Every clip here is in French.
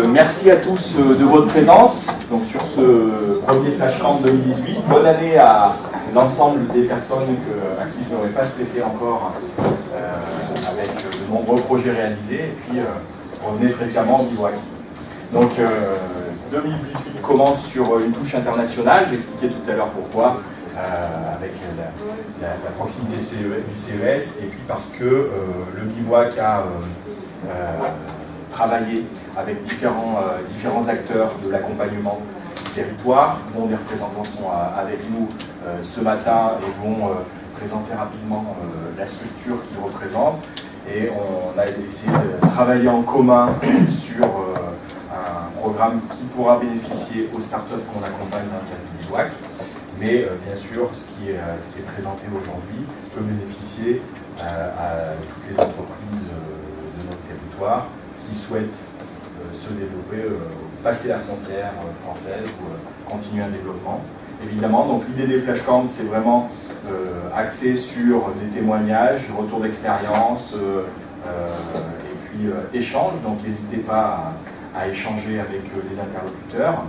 Merci à tous de votre présence donc, sur ce premier FlashCamp 2018. Bonne année à l'ensemble des personnes à qui je n'aurais pas souhaité encore avec de nombreux projets réalisés. Et puis, revenez fréquemment au bivouac. Donc, 2018 commence sur une touche internationale. J'expliquais tout à l'heure pourquoi, avec la proximité du CES, et puis parce que le bivouac a travaillé avec différents acteurs de l'accompagnement du territoire, dont les représentants sont avec nous ce matin et vont présenter rapidement la structure qu'ils représentent. Et on a essayé de travailler en commun sur un programme qui pourra bénéficier aux startups qu'on accompagne dans le cadre du bivouac. Mais bien sûr, ce qui est présenté aujourd'hui peut bénéficier à toutes les entreprises de notre territoire qui souhaitent se développer, passer la frontière française ou continuer un développement. Évidemment, donc l'idée des flashcamps, c'est vraiment axé sur des témoignages, retours d'expérience et puis échange. Donc n'hésitez pas à échanger avec les interlocuteurs.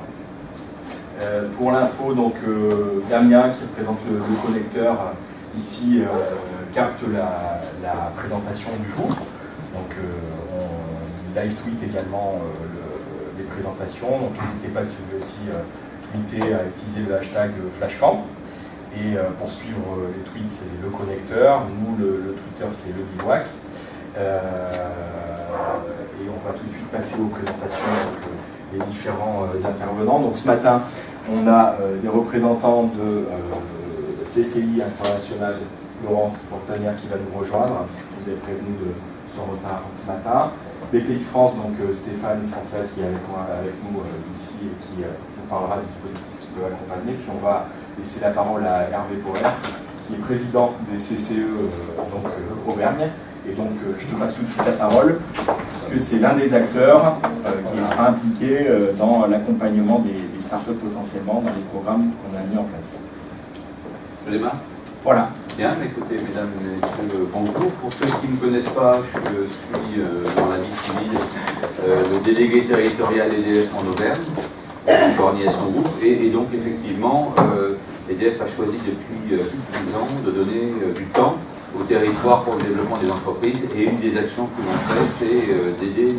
Pour l'info, donc Damien, qui représente le connecteur, ici capte la présentation du jour. Donc on live tweet également les présentations. Donc n'hésitez pas, si vous voulez aussi tweeter, à utiliser le hashtag FlashCamp. Et pour suivre les tweets, c'est le connecteur. Nous, le Twitter, c'est le bivouac. Et on va tout de suite passer aux présentations. Donc, les différents intervenants. Donc ce matin, on a des représentants de CCI International, Laurence Montagnière, qui va nous rejoindre. Vous avez prévenu de son retard ce matin. BPI France, donc Stéphane Santia, qui est avec nous ici et qui nous parlera des dispositifs qui peuvent accompagner. Puis on va laisser la parole à Hervé Poher, qui est président des CCE Auvergne. Et donc, je te passe tout de suite la parole, parce que c'est l'un des acteurs qui sera impliqué dans l'accompagnement des startups potentiellement dans les programmes qu'on a mis en place. Je démarre ? Voilà. Bien, écoutez, mesdames et messieurs, bonjour. Pour ceux qui ne me connaissent pas, je suis dans la vie civile le délégué territorial EDF en Auvergne, en coordination groupe, et donc effectivement, EDF a choisi depuis plus de 10 ans de donner du temps au territoire pour le développement des entreprises, et une des actions que l'on fait, c'est d'aider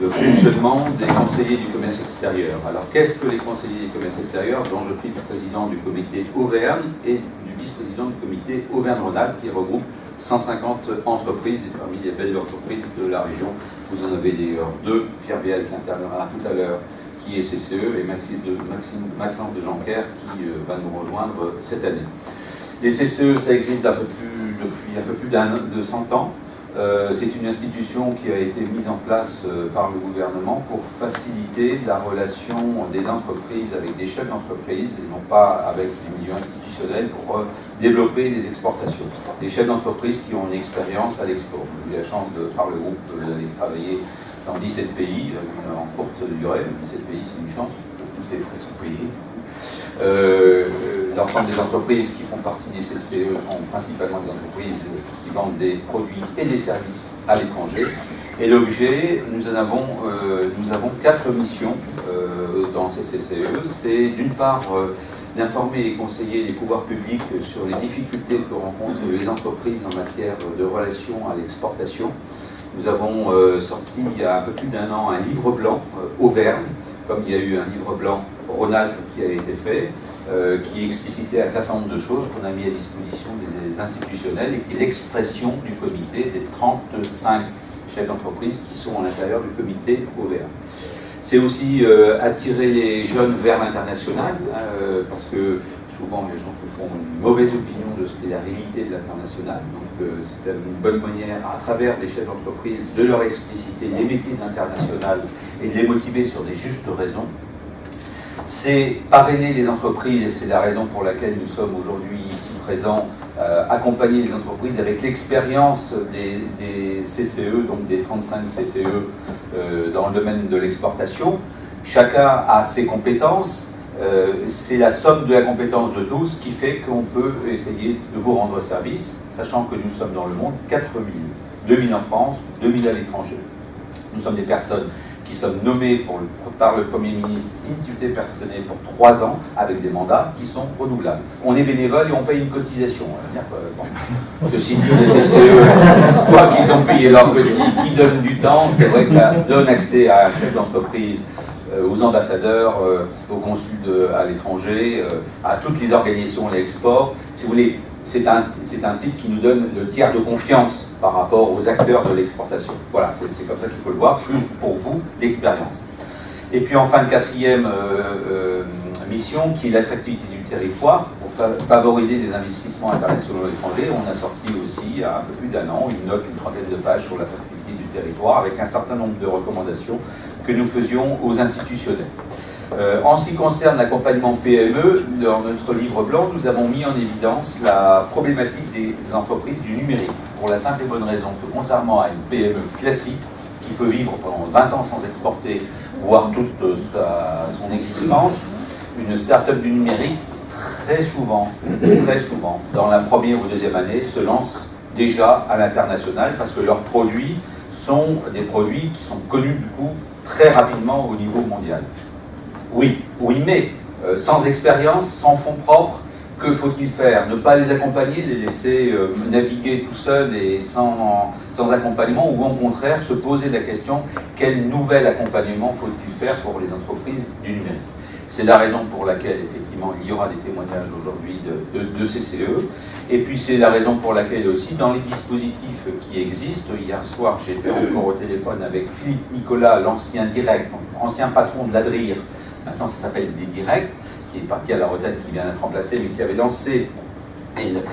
le fonctionnement des conseillers du commerce extérieur. Alors qu'est-ce que les conseillers du commerce extérieur, dont je suis le président du comité Auvergne et du vice-président du comité Auvergne-Rhône-Alpes, qui regroupe 150 entreprises, et parmi les belles entreprises de la région, vous en avez d'ailleurs deux, Pierre Biel qui interviendra tout à l'heure, qui est CCE, et Maxence de Jonquer qui va nous rejoindre cette année. Les CCE, ça existe depuis un peu plus de 100 ans. C'est une institution qui a été mise en place par le gouvernement pour faciliter la relation des entreprises avec des chefs d'entreprise, et non pas avec les milieux institutionnels, pour développer les exportations. Des chefs d'entreprise qui ont une expérience à l'export. J'ai eu la chance, par le groupe, d'aller travailler dans 17 pays, en courte durée. 17 pays, c'est une chance, tous les frais sont payés. L'ensemble des entreprises qui font partie des CCE sont principalement des entreprises qui vendent des produits et des services à l'étranger. Et l'objet, nous avons 4 missions dans ces CCE. C'est d'une part d'informer les conseillers des pouvoirs publics sur les difficultés que rencontrent les entreprises en matière de relations à l'exportation. Nous avons sorti il y a un peu plus d'1 an un livre blanc Auvergne, comme il y a eu un livre blanc Rhône-Alpes qui a été fait, qui explicitait un certain nombre de choses qu'on a mis à disposition des institutionnels, et qui est l'expression du comité des 35 chefs d'entreprise qui sont à l'intérieur du comité Auvergne. C'est aussi attirer les jeunes vers l'international, parce que souvent les gens se font une mauvaise opinion de ce qu'est la réalité de l'international. Donc c'est une bonne manière, à travers des chefs d'entreprise, de leur expliciter les métiers de l'international et de les motiver sur des justes raisons. C'est parrainer les entreprises, et c'est la raison pour laquelle nous sommes aujourd'hui ici présents, accompagner les entreprises avec l'expérience des CCE, donc des 35 CCE dans le domaine de l'exportation. Chacun a ses compétences, c'est la somme de la compétence de tous qui fait qu'on peut essayer de vous rendre service, sachant que nous sommes dans le monde 4000, 2000 en France, 2000 à l'étranger. Nous sommes des personnes qui sommes nommés par le Premier ministre in tutela personae pour 3 ans, avec des mandats qui sont renouvelables. On est bénévole et on paye une cotisation. Parce que si les CCE, quoi qu'ils ont payé leur petit, qui donnent du temps, c'est vrai que ça donne accès à un chef d'entreprise, aux ambassadeurs, aux consuls à l'étranger, à toutes les organisations à l'export. Si vous voulez, c'est un titre qui nous donne le tiers de confiance par rapport aux acteurs de l'exportation. Voilà, c'est comme ça qu'il faut le voir, plus pour vous, l'expérience. Et puis enfin, le 4e mission, qui est l'attractivité du territoire, pour favoriser des investissements internationaux à l'étranger. On a sorti aussi, il y a un peu plus d'1 an, une note, une 30aine de pages sur l'attractivité du territoire, avec un certain nombre de recommandations que nous faisions aux institutionnels. En ce qui concerne l'accompagnement PME, dans notre livre blanc, nous avons mis en évidence la problématique des entreprises du numérique, pour la simple et bonne raison que, contrairement à une PME classique, qui peut vivre pendant 20 ans sans exporter, voire toute son existence, une start-up du numérique, très souvent, dans la première ou deuxième année, se lance déjà à l'international, parce que leurs produits sont des produits qui sont connus du coup très rapidement au niveau mondial. Oui, mais sans expérience, sans fonds propres, que faut-il faire? Ne pas les accompagner, les laisser naviguer tout seuls et sans accompagnement, ou au contraire se poser la question, quel nouvel accompagnement faut-il faire pour les entreprises du numérique? C'est la raison pour laquelle, effectivement, il y aura des témoignages aujourd'hui de CCE. Et puis c'est la raison pour laquelle aussi, dans les dispositifs qui existent, hier soir j'étais encore au téléphone avec Philippe Nicolas, l'ancien direct, ancien patron de l'ADRIR, maintenant ça s'appelle des directs, qui est parti à la retraite, qui vient d'être remplacé, mais qui avait lancé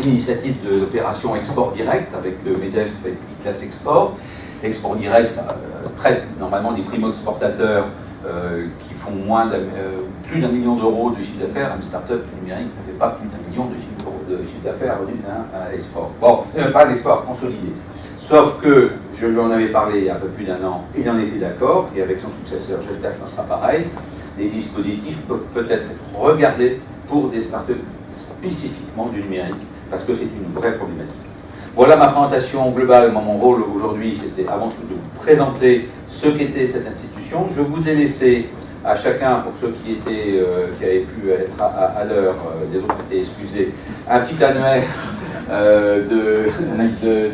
l'initiative de l'opération Export Direct avec le MEDEF et Classe Export. Export Direct, ça traite normalement des primo-exportateurs qui font plus d'1 million d'euros de chiffre d'affaires. Une start-up numérique ne fait pas plus d'1 million de chiffre d'affaires à l'export. Bon, pas à l'export, consolidé. Sauf que je lui en avais parlé il y a un peu plus d'1 an, il en était d'accord, et avec son successeur, j'espère que ça sera pareil. Les dispositifs peuvent peut-être être regardés pour des start-up spécifiquement du numérique, parce que c'est une vraie problématique. Voilà ma présentation globale. Mon rôle aujourd'hui, c'était avant tout de vous présenter ce qu'était cette institution. Je vous ai laissé à chacun, pour ceux qui avaient pu être à l'heure, les autres étaient excusés, un petit annuaire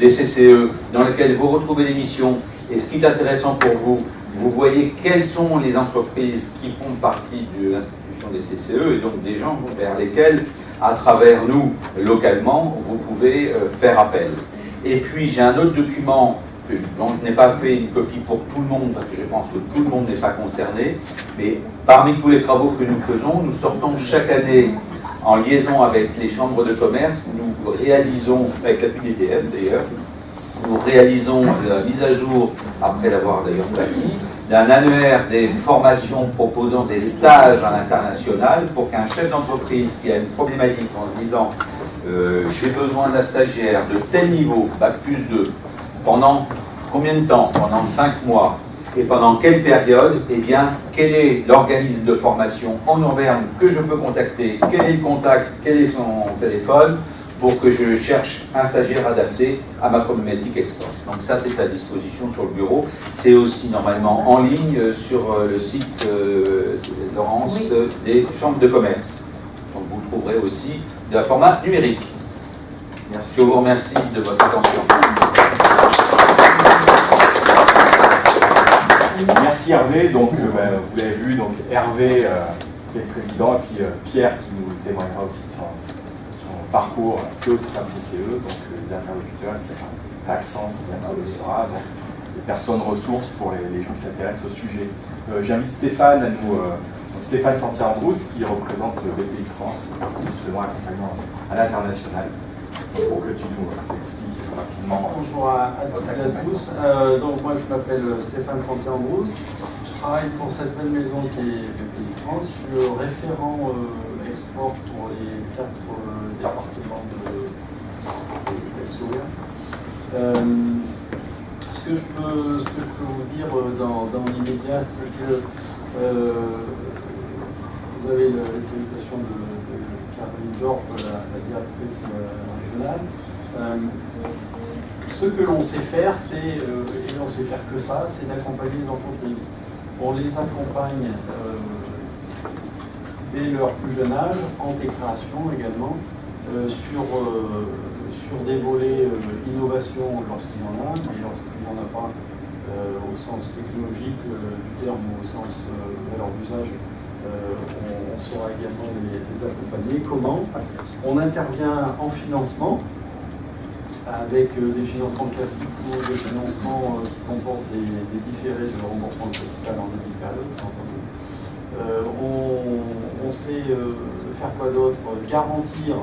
des CCE dans lequel vous retrouvez les missions. Et ce qui est intéressant pour vous, vous voyez quelles sont les entreprises qui font partie de l'institution des CCE, et donc des gens vers lesquels, à travers nous, localement, vous pouvez faire appel. Et puis j'ai un autre document dont je n'ai pas fait une copie pour tout le monde, parce que je pense que tout le monde n'est pas concerné, mais parmi tous les travaux que nous faisons, nous sortons chaque année, en liaison avec les chambres de commerce, nous réalisons, avec l'appui des DF d'ailleurs, nous réalisons la mise à jour, après l'avoir d'ailleurs bâti, d'un annuaire des formations proposant des stages à l'international pour qu'un chef d'entreprise qui a une problématique en se disant j'ai besoin d'un stagiaire de tel niveau, Bac plus 2, pendant combien de temps? Pendant 5 mois. Et pendant quelle période? Eh bien, quel est l'organisme de formation en Auvergne que je peux contacter? Quel est le contact? Quel est son téléphone? Pour que je cherche un stagiaire adapté à ma problématique export. Donc ça, c'est à disposition sur le bureau. C'est aussi normalement en ligne sur le site Laurence des chambres de commerce. Donc vous trouverez aussi de la format numérique. Merci. Je vous remercie de votre attention. Merci Hervé. Donc vous l'avez vu, donc Hervé qui est le président, et puis Pierre qui nous témoignera aussi de son parcours qui est aussi un CCE, donc les interlocuteurs, Maxence le sera, donc les personnes ressources pour les gens qui s'intéressent au sujet. J'invite Stéphane à nous, Stéphane Santier-Androusse, qui représente le BPI France, justement accompagnement à l'international, pour que tu nous expliques rapidement. Bonjour à toutes et à tous. Donc moi je m'appelle Stéphane Santier-Androusse. Je travaille pour cette belle maison qui est BPI France. Je suis référent export pour les 4 départements de l'Aix-Auvergne. Ce que je peux vous dire dans l'immédiat, c'est que vous avez les salutations de Caroline Georges, la directrice régionale. Ce que l'on sait faire, et on sait faire que ça, c'est d'accompagner les entreprises. on les accompagne dès leur plus jeune âge, en création également, sur des volets innovation lorsqu'il y en a, mais lorsqu'il n'y en a pas au sens technologique du terme ou au sens valeur d'usage, on saura également les accompagner. Comment? On intervient en financement, avec des financements classiques ou des financements qui comportent des différés de remboursement de capital en début de période, bien entendu. On sait faire quoi d'autre? Garantir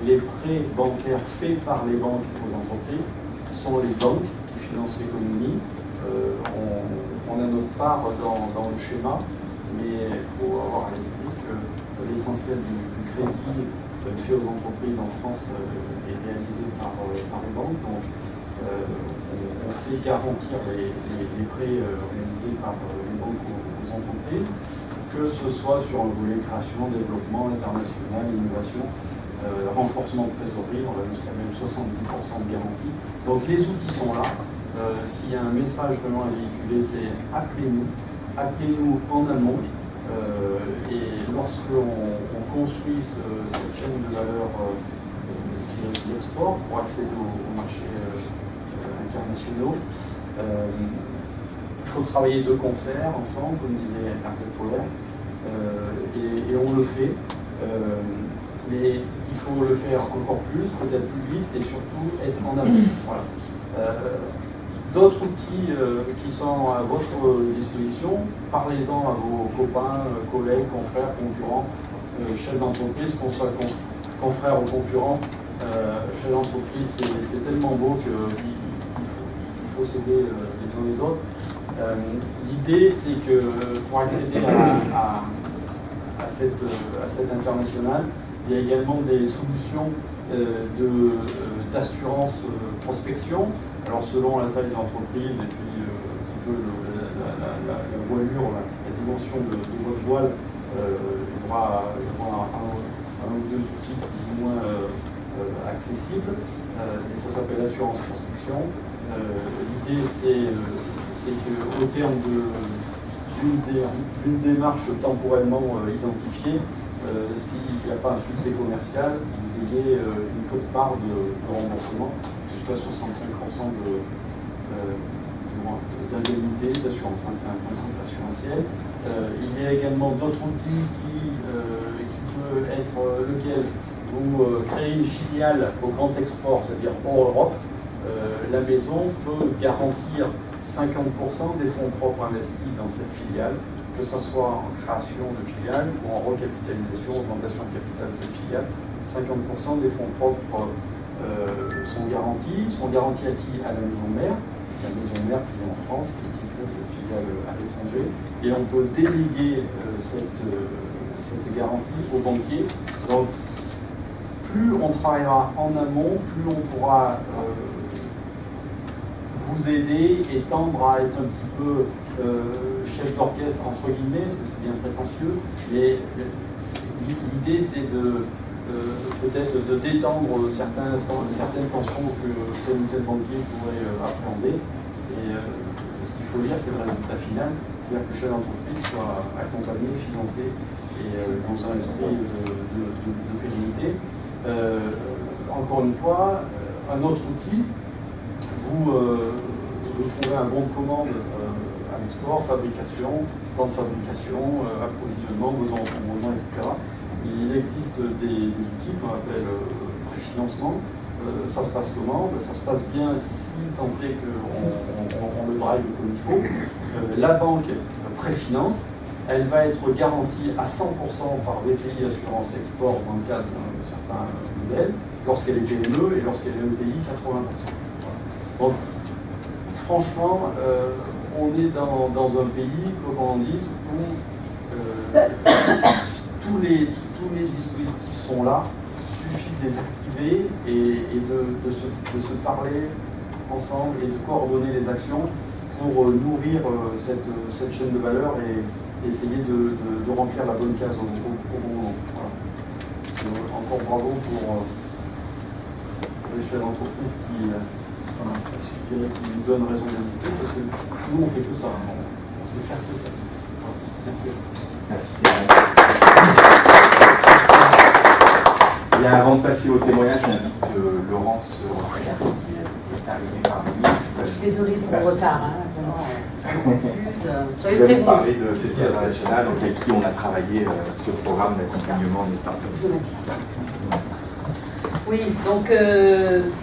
les prêts bancaires faits par les banques aux entreprises. Ce sont les banques qui financent l'économie. On a notre part dans le schéma, mais il faut avoir à l'esprit que l'essentiel du crédit fait aux entreprises en France est réalisé par les banques. Donc, on sait garantir les prêts réalisés par les banques aux entreprises, que ce soit sur un volet création, développement international, innovation, renforcement de trésorerie, on a jusqu'à même 70% de garantie. Donc les outils sont là. S'il y a un message vraiment à véhiculer, c'est appelez-nous en amont. Et lorsque on construit cette chaîne de valeur de l'export pour accéder aux marchés internationaux, il faut travailler de concert, ensemble, comme disait Hervé Poller, et on le fait. Mais il faut le faire encore plus, peut-être plus vite, et surtout être en amont. Voilà. D'autres outils qui sont à votre disposition, parlez-en à vos copains, collègues, confrères, concurrents, chefs d'entreprise, qu'on soit confrères ou concurrents. Chefs d'entreprise, c'est tellement beau qu'il faut s'aider les uns les autres. L'idée, c'est que pour accéder à cette internationale, il y a également des solutions d'assurance prospection. Alors selon la taille de l'entreprise et puis un petit peu la voilure, la dimension de votre voile, il y aura un ou deux outils plus ou moins accessibles. Et ça s'appelle l'assurance prospection. L'idée c'est qu'au terme d'une démarche temporellement identifiée, s'il n'y a pas un succès commercial, vous ayez une quote-part de remboursement jusqu'à 65% d'indemnité d'assurance. C'est un principe assurantiel. Il y a également d'autres outils qui peut être lequel vous créez une filiale au grand export, c'est-à-dire hors Europe. La maison peut garantir 50% des fonds propres investis dans cette filiale, que ce soit en création de filiale ou en recapitalisation, augmentation de capital de cette filiale. 50% des fonds propres sont garantis à qui? À la maison mère qui est en France et qui crée cette filiale à l'étranger. Et on peut déléguer cette garantie aux banquiers. Donc, plus on travaillera en amont, plus on pourra vous aider et tendre à être un petit peu chef d'orchestre, entre guillemets, parce que c'est bien prétentieux. Mais l'idée, c'est peut-être de détendre certaines tensions que tel ou tel banquier pourrait appréhender. Et ce qu'il faut lire, c'est le résultat final, c'est-à-dire que le chef d'entreprise soit accompagné, financé et dans un esprit de pérennité. Encore une fois, un autre outil, vous trouvez un bon de commande à l'export, fabrication, temps de fabrication, approvisionnement, besoin en commandement, etc. Il existe des outils qu'on appelle préfinancement. Ça se passe comment? Ça se passe bien si tant est qu'on le drive comme il faut. La banque préfinance, elle va être garantie à 100% par BPI Assurance Export dans le cadre d'un certain modèle, lorsqu'elle est PME et lorsqu'elle est ETI, 80%. Donc, franchement, on est dans un pays, comme on dit, où tous les dispositifs sont là, il suffit de les activer et de se parler ensemble et de coordonner les actions pour nourrir cette chaîne de valeur et essayer de remplir la bonne case au bon moment. Voilà. Encore bravo pour les chefs d'entreprise qui nous donnent raison d'exister, parce que nous on fait que ça, on sait faire que ça. Merci Stéphane. Et avant de passer au témoignage, j'invite Laurence Rocher, qui est arrivée parmi nous. Je suis désolée pour le retard, vraiment, je me confuse. J'avais Vous allez prévenu. parler de CCI International, avec qui on a travaillé ce programme d'accompagnement des startups. Oui, donc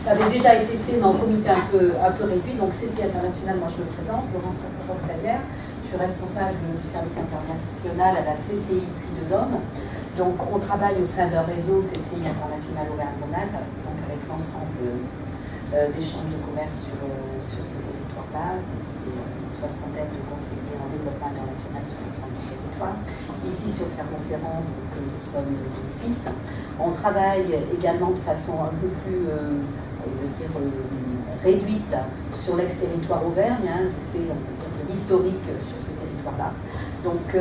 ça avait déjà été fait, mais en comité un peu réduit. Donc CCI International, moi je me présente, Laurence Rocher-Calière. Je suis responsable du service international à la CCI Puy de Dôme. Donc on travaille au sein d'un réseau CCI International Auvergne-Rhône-Alpes, donc avec l'ensemble des chambres de commerce sur ce territoire-là. C'est une soixantaine de conseillers en développement international sur l'ensemble du territoire. Ici sur Clermont-Ferrand, donc nous sommes 6. On travaille également de façon un peu plus réduite sur l'ex-territoire Auvergne, du fait de l'historique sur ce territoire-là. Donc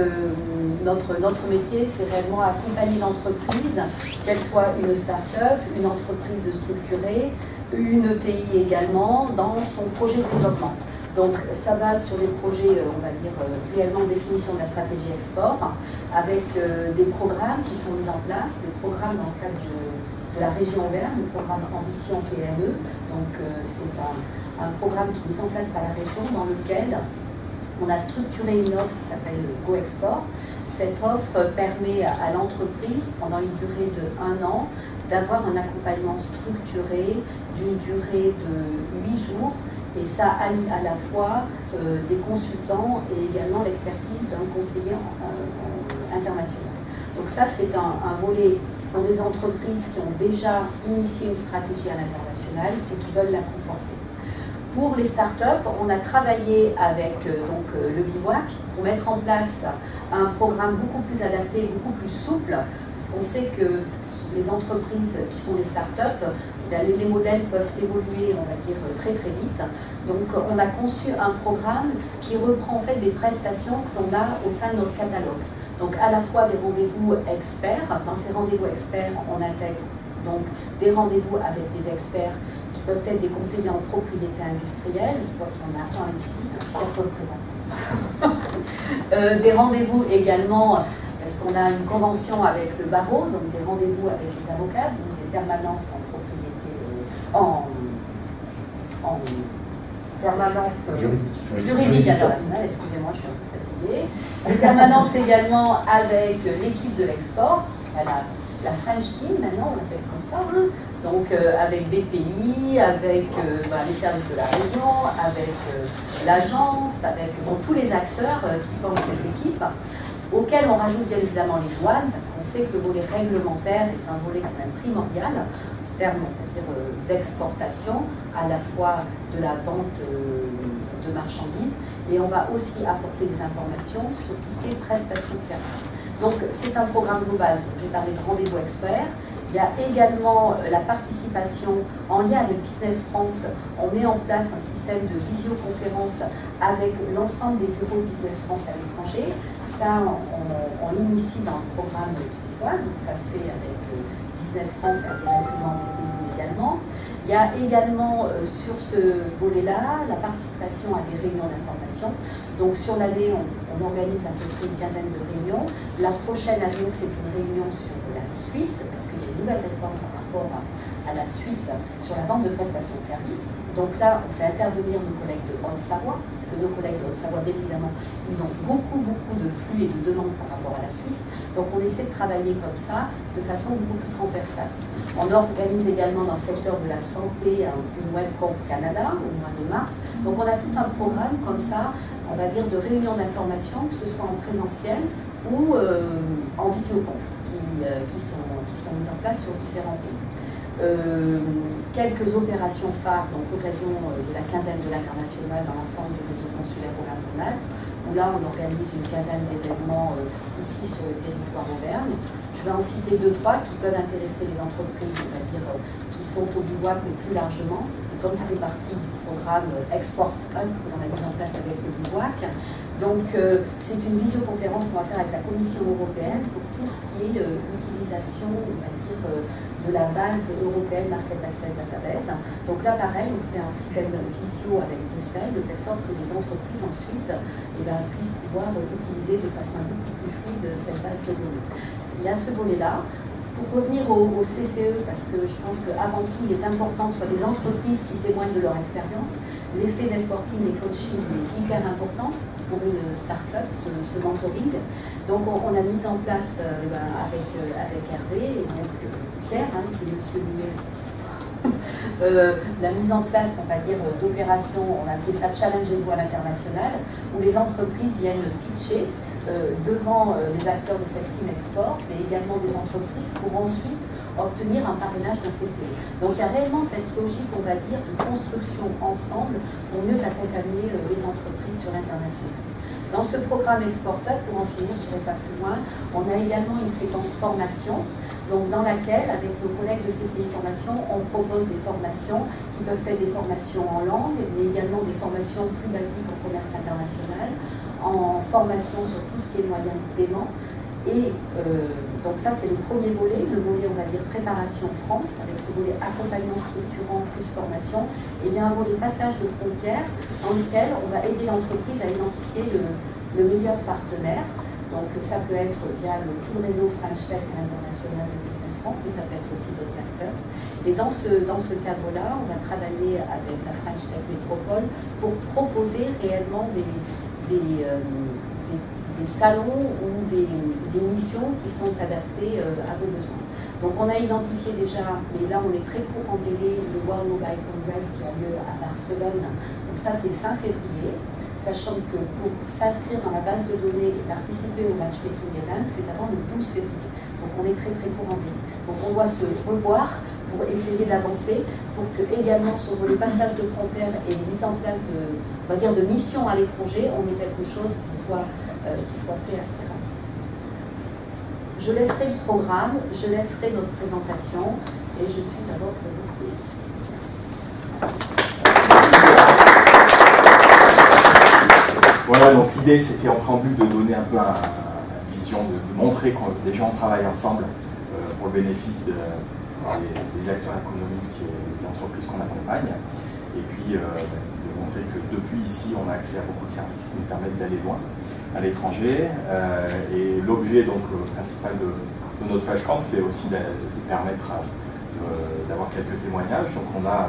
notre métier, c'est réellement accompagner l'entreprise, qu'elle soit une start-up, une entreprise structurée, une ETI également, dans son projet de développement. Donc ça va sur des projets, on va dire, réellement définition de la stratégie export, avec des programmes qui sont mis en place, des programmes dans le cadre de la région Auvergne, le programme Ambition PME. Donc c'est un programme qui est mis en place par la région dans lequel on a structuré une offre qui s'appelle Go Export. Cette offre permet à l'entreprise, pendant une durée de 1 an, d'avoir un accompagnement structuré d'une durée de 8 jours. Et ça allie à la fois des consultants et également l'expertise d'un conseiller international. Donc ça, c'est un volet pour des entreprises qui ont déjà initié une stratégie à l'international et qui veulent la conforter. Pour les startups, on a travaillé avec le Bivouac pour mettre en place un programme beaucoup plus adapté, beaucoup plus souple, parce qu'on sait que les entreprises qui sont des startups, les modèles peuvent évoluer, on va dire, très très vite. Donc on a conçu un programme qui reprend en fait des prestations que l'on a au sein de notre catalogue. Donc à la fois des rendez-vous experts. Dans ces rendez-vous experts, on intègre donc des rendez-vous avec des experts qui peuvent être des conseillers en propriété industrielle. Je vois qu'il y en a un ici, qui peut le présenter. Des rendez-vous également, parce qu'on a une convention avec le barreau, donc des rendez-vous avec les avocats, donc des permanences en propriété, en permanence juridique internationale, excusez-moi, je suis un peu fatiguée. Des permanences également avec l'équipe de l'export, la French Team, maintenant on l'appelle comme ça, hein. Donc avec BPI, avec les services de la région, avec l'agence, avec tous les acteurs qui forment cette équipe, auquel on rajoute bien évidemment les douanes, parce qu'on sait que le volet réglementaire est un volet quand même primordial, en termes d'exportation, à la fois de la vente de marchandises, et on va aussi apporter des informations sur tout ce qui est prestation de services. Donc c'est un programme global, j'ai parlé de rendez-vous experts. Il y a également la participation en lien avec Business France. On met en place un système de visioconférence avec l'ensemble des bureaux Business France à l'étranger. Ça, on l'initie dans le programme du Bivouac, donc ça se fait avec Business France et directement des pays également. Il y a également sur ce volet-là la participation à des réunions d'information. Donc sur l'année, on organise à peu près une quinzaine de réunions. La prochaine à venir, c'est une réunion sur la Suisse, parce qu'il y a une nouvelle réforme par rapport à la Suisse sur la vente de prestations de services. Donc là, on fait intervenir nos collègues de Haute-Savoie, puisque nos collègues de Haute-Savoie, bien évidemment, ils ont beaucoup de flux et de demandes par rapport à la Suisse. Donc on essaie de travailler comme ça, de façon beaucoup plus transversale. On organise également dans le secteur de la santé une WebConf Canada au mois de mars. Donc on a tout un programme comme ça, on va dire, de réunions d'information, que ce soit en présentiel ou en visioconf, qui sont mises en place sur différents pays. Quelques opérations phares, donc l'occasion de la quinzaine de l'international dans l'ensemble du réseau consulaire Auvergne-Rhône-Alpes, où là on organise une quinzaine d'événements ici sur le territoire Auvergne. Je vais en citer 2-3 qui peuvent intéresser les entreprises, on va dire, qui sont au Bivouac, mais plus largement. Et comme ça fait partie du programme Export Hub que l'on a mis en place avec le Bivouac. Donc c'est une visioconférence qu'on va faire avec la Commission européenne pour tout ce qui est l'utilisation, on va dire, de la base européenne Market Access Database. Donc là, pareil, on fait un système visio avec Bruxelles, de telle sorte que les entreprises ensuite puissent pouvoir utiliser de façon beaucoup plus fluide cette base de données. Il y a ce volet-là. Pour revenir au CCE, parce que je pense qu'avant tout, il est important que ce soit des entreprises qui témoignent de leur expérience. L'effet networking et coaching est hyper important pour une start-up, ce mentoring. Donc on a mis en place avec Hervé et donc Pierre, qui est monsieur Louet, la mise en place, on va dire, d'opérations, on a appelé ça Challenge et Voile International, où les entreprises viennent pitcher devant les acteurs de cette team export, mais également des entreprises pour ensuite obtenir un parrainage d'un CCE. Donc il y a réellement cette logique, on va dire, de construction ensemble pour mieux accompagner les entreprises sur l'international. Dans ce programme Exportup, pour en finir, je n'irai pas plus loin, on a également une séquence formation, donc dans laquelle, avec nos collègues de CCI Formation, on propose des formations qui peuvent être des formations en langue, mais également des formations plus basiques en commerce international, en formation sur tout ce qui est moyens de paiement. Et donc ça, c'est le premier volet, le volet, on va dire, préparation France, avec ce volet accompagnement structurant plus formation. Et il y a un volet passage de frontières dans lequel on va aider l'entreprise à identifier le meilleur partenaire. Donc ça peut être via tout le réseau French Tech à l'international de Business France, mais ça peut être aussi d'autres acteurs. Et dans ce cadre-là, on va travailler avec la French Tech Métropole pour proposer réellement des salons ou des missions qui sont adaptées à vos besoins. Donc on a identifié déjà, mais là on est très court en délai, le World Mobile Congress qui a lieu à Barcelone. Donc ça c'est fin février, sachant que pour s'inscrire dans la base de données et participer au matchmaking event, c'est avant le 12 février. Donc on est très court en délai. Donc on doit se revoir pour essayer d'avancer, pour que également sur le passage de frontières et mise en place de missions à l'étranger, on ait quelque chose qui soit fait assez rapide. Je laisserai le programme, je laisserai notre présentation et je suis à votre disposition. Voilà, donc l'idée c'était en préambule de donner un peu une vision, de montrer que déjà on travaille ensemble pour le bénéfice des acteurs économiques et des entreprises qu'on accompagne. Et puis de montrer que depuis ici on a accès à beaucoup de services qui nous permettent d'aller loin à l'étranger. Et l'objet donc principal de notre flashcamp, c'est aussi de permettre d'avoir quelques témoignages. Donc on a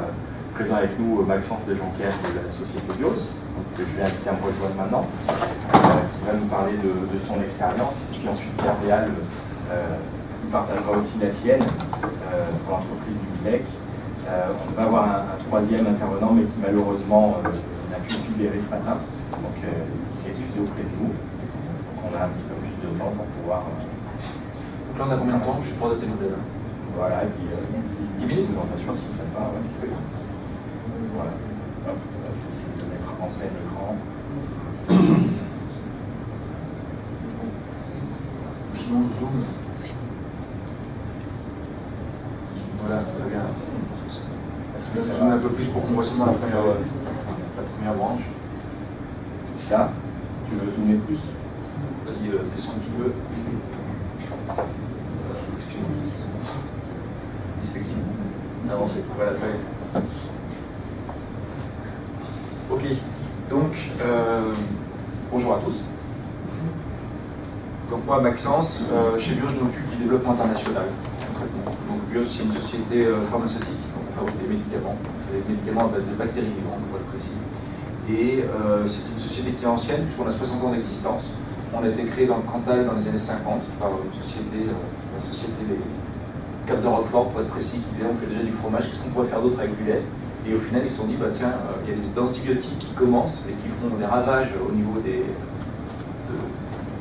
présent avec nous Maxence Desjonquières de la société Bios, que je vais inviter à me rejoindre maintenant, qui va nous parler de son expérience. Et puis ensuite Pierre Béal nous partagera aussi la sienne pour l'entreprise du BITEC. On va avoir un troisième intervenant, mais qui malheureusement n'a pu se libérer ce matin, donc qui s'est excusé auprès de nous. Donc on a un petit peu plus de temps pour pouvoir... Donc là on a combien de temps juste pour adopter le modèle? Voilà, 10 minutes de présentation si ça va, ouais, c'est bien. Voilà. Hop, on va essayer de mettre en plein écran. Sinon zoom. Voilà, très bien. Zoom un peu plus pour qu'on voit seulement la première branche. Là, tu veux zoomer plus? Vas-y, descends un petit peu. Excuse-moi. Dyslexie. Avancez. Voilà, très bien. Ok, donc bonjour à tous. Donc moi, Maxence, chez Bios, je m'occupe du développement international, concrètement. Donc Bios, c'est une société pharmaceutique, donc on fabrique des médicaments. On fait des médicaments à base de bactéries vivantes, pour être précis. Et c'est une société qui est ancienne, puisqu'on a 60 ans d'existence. On a été créé dans le Cantal dans les années 50 par une société, la société des Cap de Roquefort, pour être précis, qui disait on fait déjà du fromage, qu'est-ce qu'on pourrait faire d'autre avec du lait? Et au final, ils se sont dit, bah, tiens, il y a des antibiotiques qui commencent et qui font des ravages au niveau des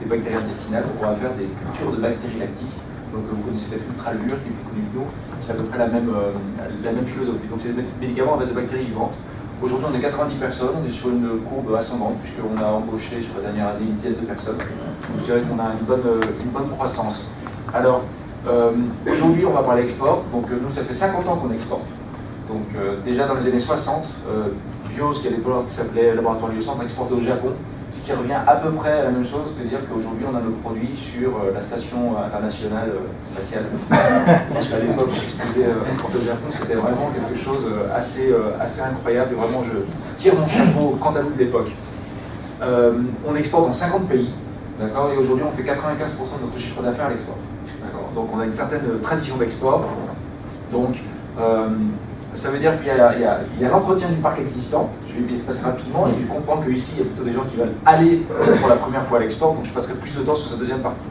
bactéries intestinales. On va faire des cultures de bactéries lactiques. Donc vous connaissez peut-être Ultralure, qui est plus connu que nous. C'est à peu près la même philosophie. Donc c'est des médicaments à base de bactéries vivantes. Aujourd'hui, on est 90 personnes, on est sur une courbe ascendante, puisqu'on a embauché sur la dernière année une dizaine de personnes. Donc je dirais qu'on a une bonne croissance. Alors, aujourd'hui, on va parler export. Donc nous, ça fait 50 ans qu'on exporte. Donc déjà dans les années 60, Bios, qui à l'époque s'appelait Laboratoire Liocentre, exportait au Japon. ce qui revient à peu près à la même chose que dire qu'aujourd'hui on a nos produits sur la station internationale spatiale. Parce qu'à l'époque, j'exposais au Japon, c'était vraiment quelque chose assez incroyable. Et vraiment, je tire mon chapeau au Cantalou de l'époque. On exporte dans 50 pays, d'accord, et aujourd'hui on fait 95% de notre chiffre d'affaires à l'export. Donc on a une certaine tradition d'export. Donc ça veut dire qu'il y a l'entretien du parc existant. Je vais y passer rapidement et tu comprends qu'ici il y a plutôt des gens qui veulent aller pour la première fois à l'export, donc je passerai plus de temps sur cette deuxième partie.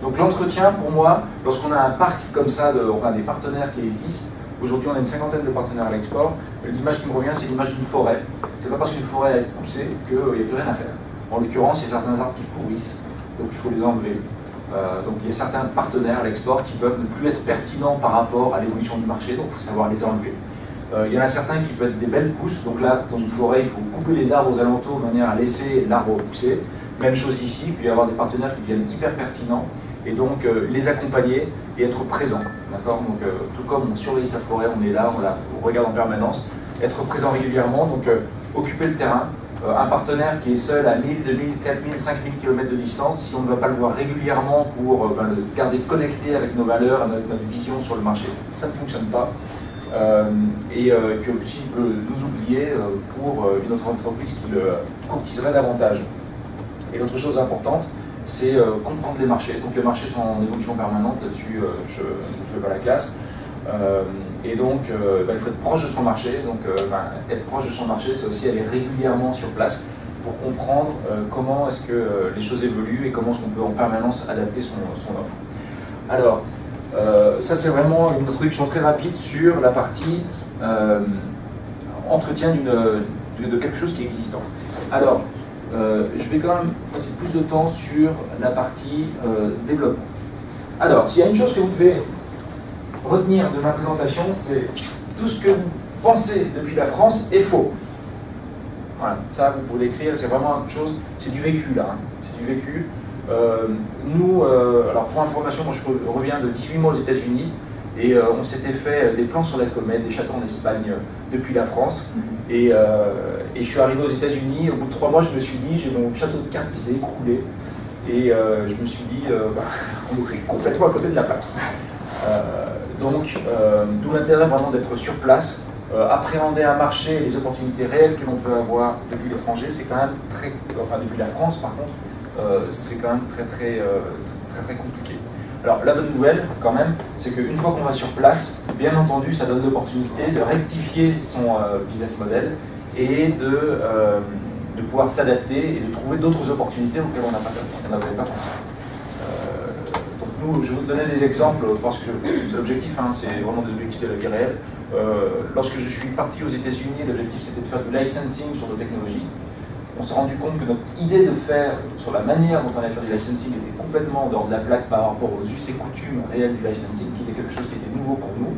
Donc l'entretien, pour moi, lorsqu'on a un parc comme ça, on a des partenaires qui existent. Aujourd'hui on a une cinquantaine de partenaires à l'export. L'image qui me revient, c'est l'image d'une forêt. C'est pas parce qu'une forêt est poussée qu'il n'y a plus rien à faire. En l'occurrence, il y a certains arbres qui pourrissent, donc il faut les enlever. Donc il y a certains partenaires à l'export qui peuvent ne plus être pertinents par rapport à l'évolution du marché, donc il faut savoir les enlever. Il y en a certains qui peuvent être des belles pousses, donc là dans une forêt il faut couper les arbres aux alentours de manière à laisser l'arbre pousser. Même chose ici, il peut y avoir des partenaires qui deviennent hyper pertinents et donc les accompagner et être présents. Donc tout comme on surveille sa forêt, on est là, on regarde en permanence, être présent régulièrement, donc occuper le terrain. Un partenaire qui est seul à 1000, 2000, 4000, 5000 km de distance, si on ne va pas le voir régulièrement pour le garder connecté avec nos valeurs, avec notre vision sur le marché, ça ne fonctionne pas. Et puis aussi nous oublier pour une autre entreprise qui le courtiserait davantage. Et l'autre chose importante, c'est comprendre les marchés. Donc les marchés sont en évolution permanente, là-dessus je ne fais pas la classe. Et donc, il faut être proche de son marché. Donc, être proche de son marché, c'est aussi aller régulièrement sur place pour comprendre comment est-ce que les choses évoluent et comment est-ce qu'on peut en permanence adapter son offre. Alors, ça c'est vraiment une introduction très rapide sur la partie entretien de quelque chose qui est existant. Alors, je vais quand même passer plus de temps sur la partie développement. Alors, s'il y a une chose que vous devez retenir de ma présentation, c'est tout ce que vous pensez depuis la France est faux. Voilà, ça vous pouvez l'écrire, c'est vraiment une chose, c'est du vécu là, c'est du vécu. Alors pour information, moi je reviens de 18 mois aux États-Unis et on s'était fait des plans sur la comète, des châteaux en Espagne depuis la France. Et je suis arrivé aux États-Unis, au bout de 3 mois, je me suis dit, j'ai mon château de cartes qui s'est écroulé et je me suis dit, on est complètement à côté de la plaque. D'où l'intérêt vraiment d'être sur place, appréhender un marché et les opportunités réelles que l'on peut avoir depuis l'étranger, c'est quand même depuis la France par contre, c'est quand même très compliqué. Alors la bonne nouvelle quand même, c'est qu'une fois qu'on va sur place, bien entendu, ça donne l'opportunité de rectifier son business model et de pouvoir s'adapter et de trouver d'autres opportunités auxquelles on n'avait pas pensé. Je vais vous donner des exemples parce que c'est l'objectif, c'est vraiment des objectifs de la vie réelle. Lorsque je suis parti aux États-Unis, l'objectif c'était de faire du licensing sur nos technologies. On s'est rendu compte que notre idée de faire sur la manière dont on allait faire du licensing était complètement en dehors de la plaque par rapport aux us et coutumes réels du licensing, qui était quelque chose qui était nouveau pour nous.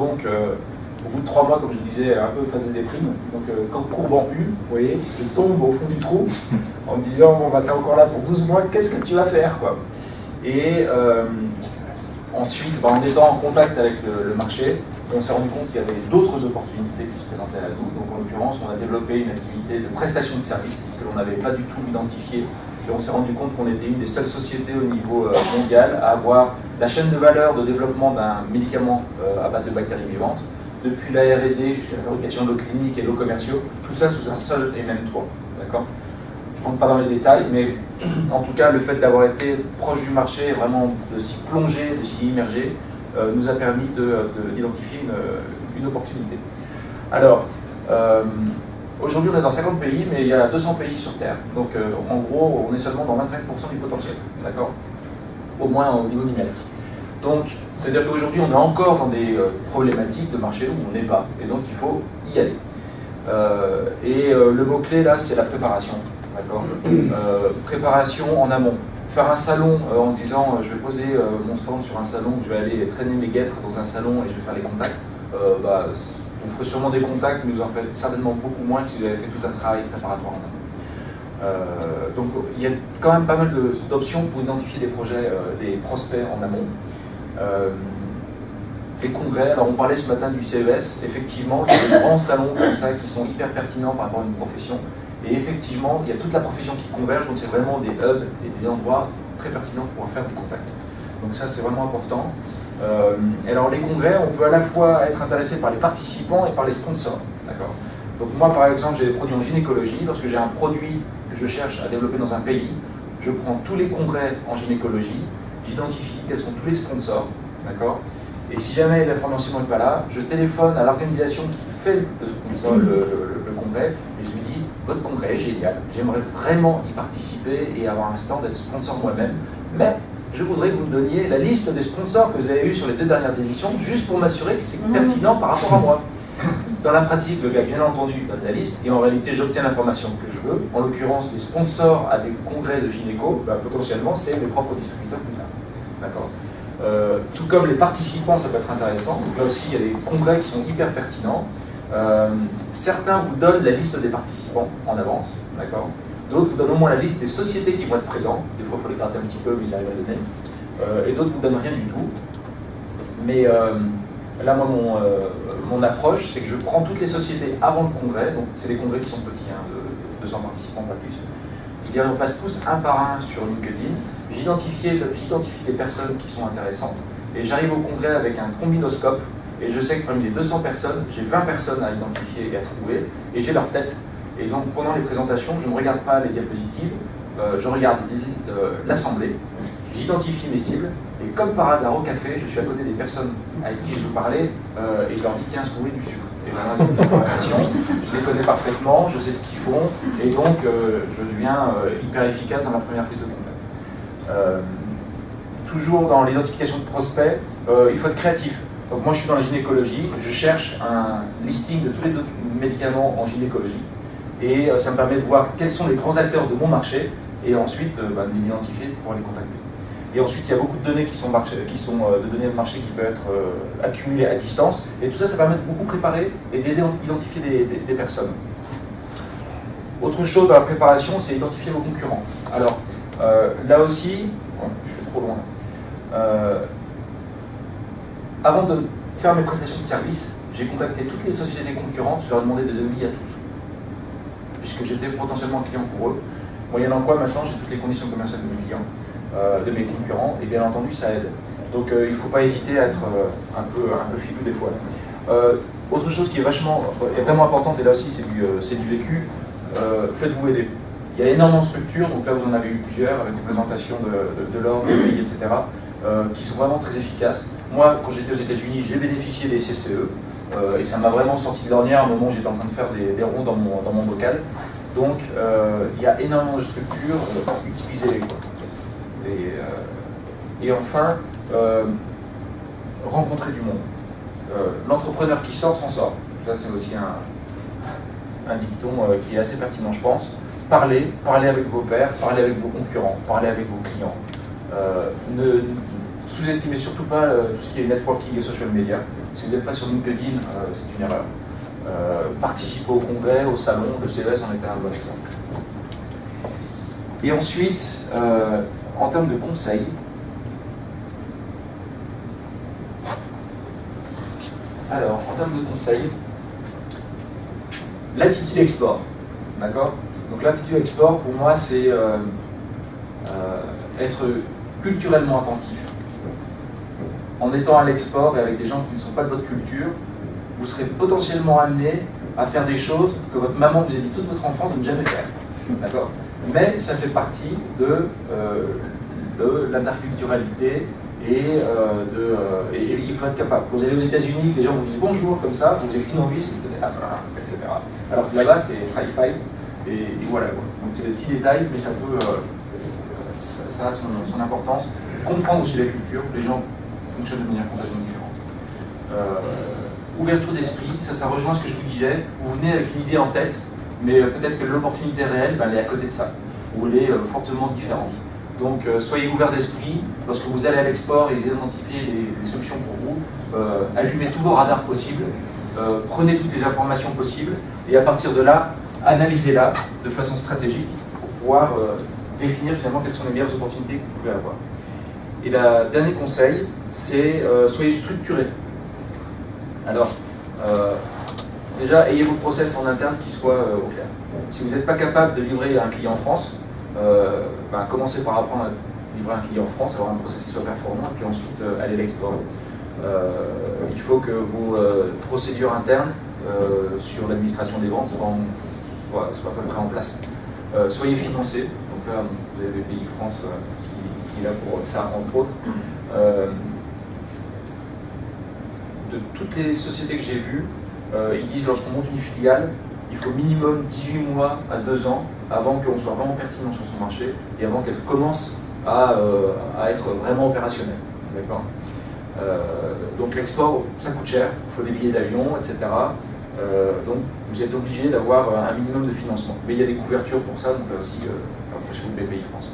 Donc, au bout de 3 mois, comme je disais, un peu phase de déprime. Donc, quand courbe en U, vous voyez, je tombe au fond du trou en me disant bon, bah, t'es encore là pour 12 mois, qu'est-ce que tu vas faire quoi. Et ensuite, en étant en contact avec le marché, on s'est rendu compte qu'il y avait d'autres opportunités qui se présentaient à nous. Donc en l'occurrence, on a développé une activité de prestation de services que l'on n'avait pas du tout identifiée. Et on s'est rendu compte qu'on était une des seules sociétés au niveau mondial à avoir la chaîne de valeur de développement d'un médicament à base de bactéries vivantes, depuis la R&D jusqu'à la fabrication d'eau clinique et d'eau commerciaux, tout ça sous un seul et même toit. D'accord ? Je ne rentre pas dans les détails, mais en tout cas, le fait d'avoir été proche du marché, vraiment de s'y plonger, de s'y immerger, nous a permis d'identifier une opportunité. Alors, aujourd'hui, on est dans 50 pays, mais il y a 200 pays sur Terre. Donc, en gros, on est seulement dans 25% du potentiel, d'accord ? Au moins au niveau numérique. Donc, c'est-à-dire qu'aujourd'hui, on est encore dans des problématiques de marché où on n'est pas. Et donc, il faut y aller. Le mot-clé, là, c'est la préparation. D'accord. Préparation en amont. Faire un salon en disant je vais poser mon stand sur un salon, je vais aller traîner mes guêtres dans un salon et je vais faire les contacts, vous ferez sûrement des contacts, mais vous en ferez certainement beaucoup moins que si vous avez fait tout un travail préparatoire en amont. Donc il y a quand même pas mal d'options pour identifier des projets, des prospects en amont. les congrès, alors on parlait ce matin du CES, effectivement, il y a des grands salons comme ça qui sont hyper pertinents par rapport à une profession. Et effectivement, il y a toute la profession qui converge, donc c'est vraiment des hubs et des endroits très pertinents pour pouvoir faire du contact. Donc ça, c'est vraiment important. Alors les congrès, on peut à la fois être intéressé par les participants et par les sponsors. D'accord. Donc moi, par exemple, j'ai des produits en gynécologie. Lorsque j'ai un produit que je cherche à développer dans un pays, je prends tous les congrès en gynécologie, j'identifie quels sont tous les sponsors. D'accord. Et si jamais l'information n'est pas là, je téléphone à l'organisation qui fait le sponsor, le congrès, et je lui dis, votre congrès est génial, j'aimerais vraiment y participer et avoir un stand, être sponsor moi-même, mais je voudrais que vous me donniez la liste des sponsors que vous avez eus sur les 2 dernières éditions, juste pour m'assurer que c'est pertinent par rapport à moi. Dans la pratique, le gars, bien entendu, donne la liste, et en réalité, j'obtiens l'information que je veux. En l'occurrence, les sponsors à des congrès de gynéco, potentiellement, c'est mes propres distributeurs plus tard. D'accord. Tout comme les participants, ça peut être intéressant. Donc là aussi, il y a des congrès qui sont hyper pertinents. Certains vous donnent la liste des participants en avance, d'accord. D'autres vous donnent au moins la liste des sociétés qui vont être présentes. Des fois, il faut les gratter un petit peu, mais ils arrivent à le donner. Et d'autres vous donnent rien du tout. Mais là, moi, mon approche, c'est que je prends toutes les sociétés avant le congrès. Donc, c'est des congrès qui sont petits, hein, de 200 participants, pas plus. Je les repasse tous un par un sur LinkedIn. J'identifie les personnes qui sont intéressantes et j'arrive au congrès avec un trombinoscope et je sais que parmi les 200 personnes, j'ai 20 personnes à identifier et à trouver et j'ai leur tête. Et donc pendant les présentations, je ne regarde pas les diapositives, je regarde l'assemblée, j'identifie mes cibles et comme par hasard au café, je suis à côté des personnes avec qui je veux parler et je leur dis tiens, est-ce que vous voulez du sucre? Et voilà, une conversation, je les connais parfaitement, je sais ce qu'ils font et donc je deviens hyper efficace dans la première prise de contact. Toujours dans l'identification de prospects, il faut être créatif. Donc moi je suis dans la gynécologie, je cherche un listing de tous les médicaments en gynécologie et ça me permet de voir quels sont les grands acteurs de mon marché et ensuite de les identifier pour les contacter. Et ensuite il y a beaucoup de données qui sont de données de marché qui peuvent être accumulées à distance et tout ça, ça permet de beaucoup préparer et d'aider à identifier des personnes. Autre chose dans la préparation, c'est identifier vos concurrents. Alors, là aussi, je suis trop loin. Avant de faire mes prestations de service, j'ai contacté toutes les sociétés concurrentes, je leur ai demandé des devis à tous, puisque j'étais potentiellement client pour eux. Moyennant quoi, maintenant, j'ai toutes les conditions commerciales de mes clients, de mes concurrents, et bien entendu, ça aide. Donc, il ne faut pas hésiter à être un peu filou des fois. Autre chose qui est vraiment importante, et là aussi, c'est du vécu, faites-vous aider. Il y a énormément de structures, donc là vous en avez eu plusieurs avec des présentations de l'ordre, des pays, etc., qui sont vraiment très efficaces. Moi, quand j'étais aux États-Unis, j'ai bénéficié des CCE, et ça m'a vraiment sorti de l'ornière à un moment où j'étais en train de faire des ronds dans mon bocal. Donc il y a énormément de structures, utilisez-les. Et enfin, rencontrer du monde. L'entrepreneur qui sort s'en sort. Ça c'est aussi un dicton qui est assez pertinent, je pense. Parlez avec vos pairs, parlez avec vos concurrents, parlez avec vos clients. Ne sous-estimez surtout pas tout ce qui est networking et social media. Si vous n'êtes pas sur LinkedIn, c'est une erreur. Participez au congrès, au salon, le CES en était un bon exemple. Et ensuite, en termes de conseils, l'attitude export, d'accord? Donc l'attitude export, pour moi, c'est être culturellement attentif. En étant à l'export et avec des gens qui ne sont pas de votre culture, vous serez potentiellement amené à faire des choses que votre maman vous a dit toute votre enfance de ne jamais faire. D'accord? Mais ça fait partie de l'interculturalité et il faut être capable. Vous allez aux États-Unis, les gens vous disent bonjour comme ça, vous écrivez en c'est etc. Alors que là-bas, c'est high five. Et voilà, donc c'est des petits détails, mais ça peut, ça a son importance. Comprendre aussi la culture, les gens fonctionnent de manière complètement différente. Ouverture d'esprit, ça rejoint ce que je vous disais. Vous venez avec une idée en tête, mais peut-être que l'opportunité réelle, elle est à côté de ça, ou elle est fortement différente. Donc soyez ouverts d'esprit, lorsque vous allez à l'export et identifiez les solutions pour vous, allumez tous vos radars possibles, prenez toutes les informations possibles, et à partir de là, analysez-la de façon stratégique pour pouvoir définir finalement quelles sont les meilleures opportunités que vous pouvez avoir. Et le dernier conseil, c'est soyez structuré. Alors, déjà, ayez vos process en interne qui soient au clair. Si vous n'êtes pas capable de livrer à un client en France, commencez par apprendre à livrer un client en France, avoir un process qui soit performant, et puis ensuite aller l'explorer. Il faut que vos procédures internes sur l'administration des ventes soient à peu près en place. Soyez financés, donc là vous avez BPI France qui est là pour ça entre autres. De toutes les sociétés que j'ai vues, ils disent lorsqu'on monte une filiale, il faut minimum 18 mois à 2 ans avant qu'on soit vraiment pertinent sur son marché et avant qu'elle commence à être vraiment opérationnelle. D'accord ? Donc l'export, ça coûte cher, il faut des billets d'avion, etc. Donc vous êtes obligé d'avoir un minimum de financement. Mais il y a des couvertures pour ça, donc là aussi, rapprochez-vous de BPI France.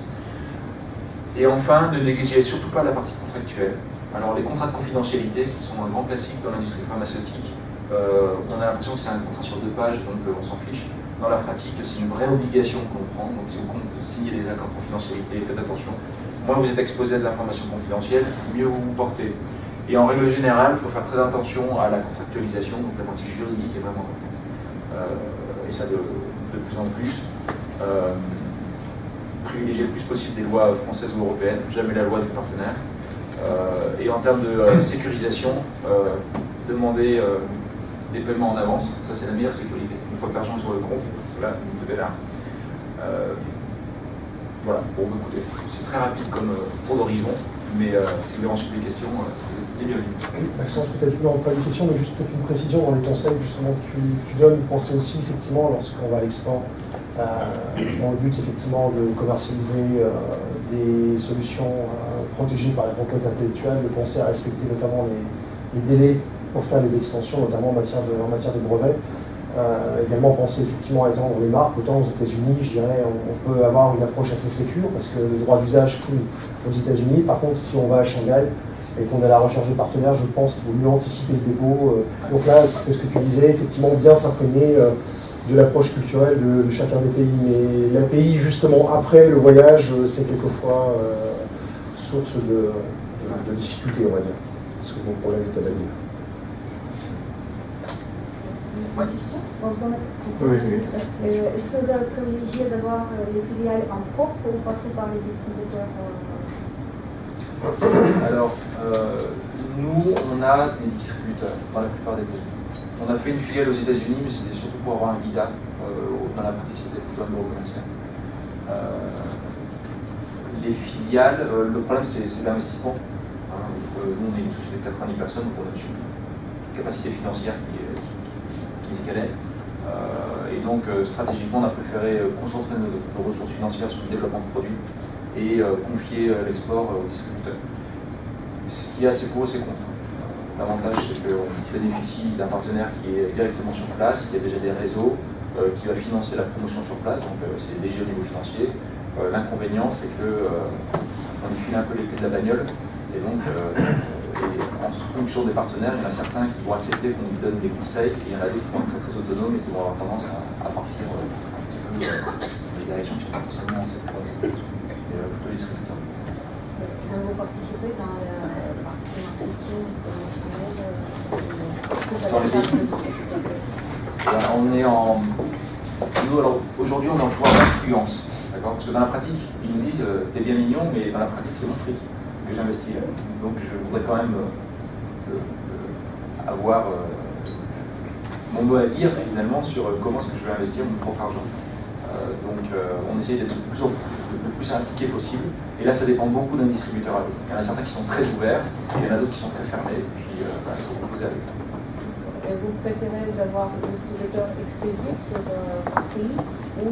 Et enfin, ne négligez surtout pas la partie contractuelle. Alors les contrats de confidentialité, qui sont un grand classique dans l'industrie pharmaceutique, on a l'impression que c'est un contrat sur 2 pages, donc on s'en fiche. Dans la pratique, c'est une vraie obligation qu'on prend. Donc si vous signez des accords de confidentialité, faites attention. Moins vous êtes exposé à de l'information confidentielle, mieux vous vous portez. Et en règle générale, il faut faire très attention à la contractualisation, donc la partie juridique est vraiment importante. Et ça de plus en plus. Privilégier le plus possible des lois françaises ou européennes, jamais la loi des partenaires. Et en termes de sécurisation, demander des paiements en avance, ça c'est la meilleure sécurité. Une fois que l'argent est sur le compte, là, c'est pédard. Voilà, bon, écoutez, c'est très rapide comme tour d'horizon, mais si vous avez ensuite des questions, vous êtes bienvenus. Maxence, peut-être pas une question, mais juste peut-être une précision dans les conseils justement que tu donnes. Pensez aussi effectivement lorsqu'on va à l'export, dans le but effectivement de commercialiser des solutions protégées par la propriété intellectuelle, de penser à respecter notamment les délais pour faire les extensions, notamment en matière de brevets. Également penser effectivement à étendre les marques. Autant aux États-Unis, je dirais, on peut avoir une approche assez sécure parce que le droit d'usage coule aux États-Unis. Par contre, si on va à Shanghai et qu'on est à la recherche de partenaires, je pense qu'il vaut mieux anticiper le dépôt. Donc là, c'est ce que tu disais, effectivement, bien s'imprégner de l'approche culturelle de chacun des pays. Mais les pays, justement, après le voyage, c'est quelquefois source de difficultés, on va dire. Parce que mon problème est à l'avenir. Oui. Est-ce que vous avez privilégié d'avoir les filiales en propre ou passer par les distributeurs Alors, nous, on a des distributeurs dans la plupart des pays. On a fait une filiale aux États-Unis, mais c'était surtout pour avoir un visa. Dans la pratique, c'était plutôt un bureau commercial. Les filiales, le problème, c'est l'investissement. Nous, on est une société de 90 personnes, donc on a une capacité financière qui est ce qu'elle est. Et donc, stratégiquement, on a préféré concentrer nos ressources financières sur le développement de produits et confier l'export aux distributeurs. Ce qui a ses pour et ses contre. L'avantage, c'est qu'on bénéficie d'un partenaire qui est directement sur place, qui a déjà des réseaux, qui va financer la promotion sur place, donc c'est léger au niveau financier. L'inconvénient, c'est qu'on y file un peu les clés de la bagnole, et donc en fonction des partenaires, il y en a certains qui vont accepter qu'on lui donne des conseils, et il y en a d'autres qui vont être très autonomes et qui vont avoir tendance à partir un petit peu des directions qui sont pas forcément plutôt distributeurs. Vous participez dans la partie marketing dans les pays. On est en... Nous, alors, aujourd'hui, on est en pouvoir d'influence. D'accord ? Parce que dans la pratique, ils nous disent t'es bien mignon, mais dans la pratique, c'est mon fric que j'investis. Donc, je voudrais quand même avoir mon mot à dire finalement sur comment est-ce que je vais investir mon propre argent. Donc, on essaie d'être le plus impliqué possible. Et là, ça dépend beaucoup d'un distributeur à l'autre. Il y en a certains qui sont très ouverts, et il y en a d'autres qui sont très fermés. Et puis, il faut composer avec. Et vous préférez d'avoir des distributeurs exclusifs sur un pays ou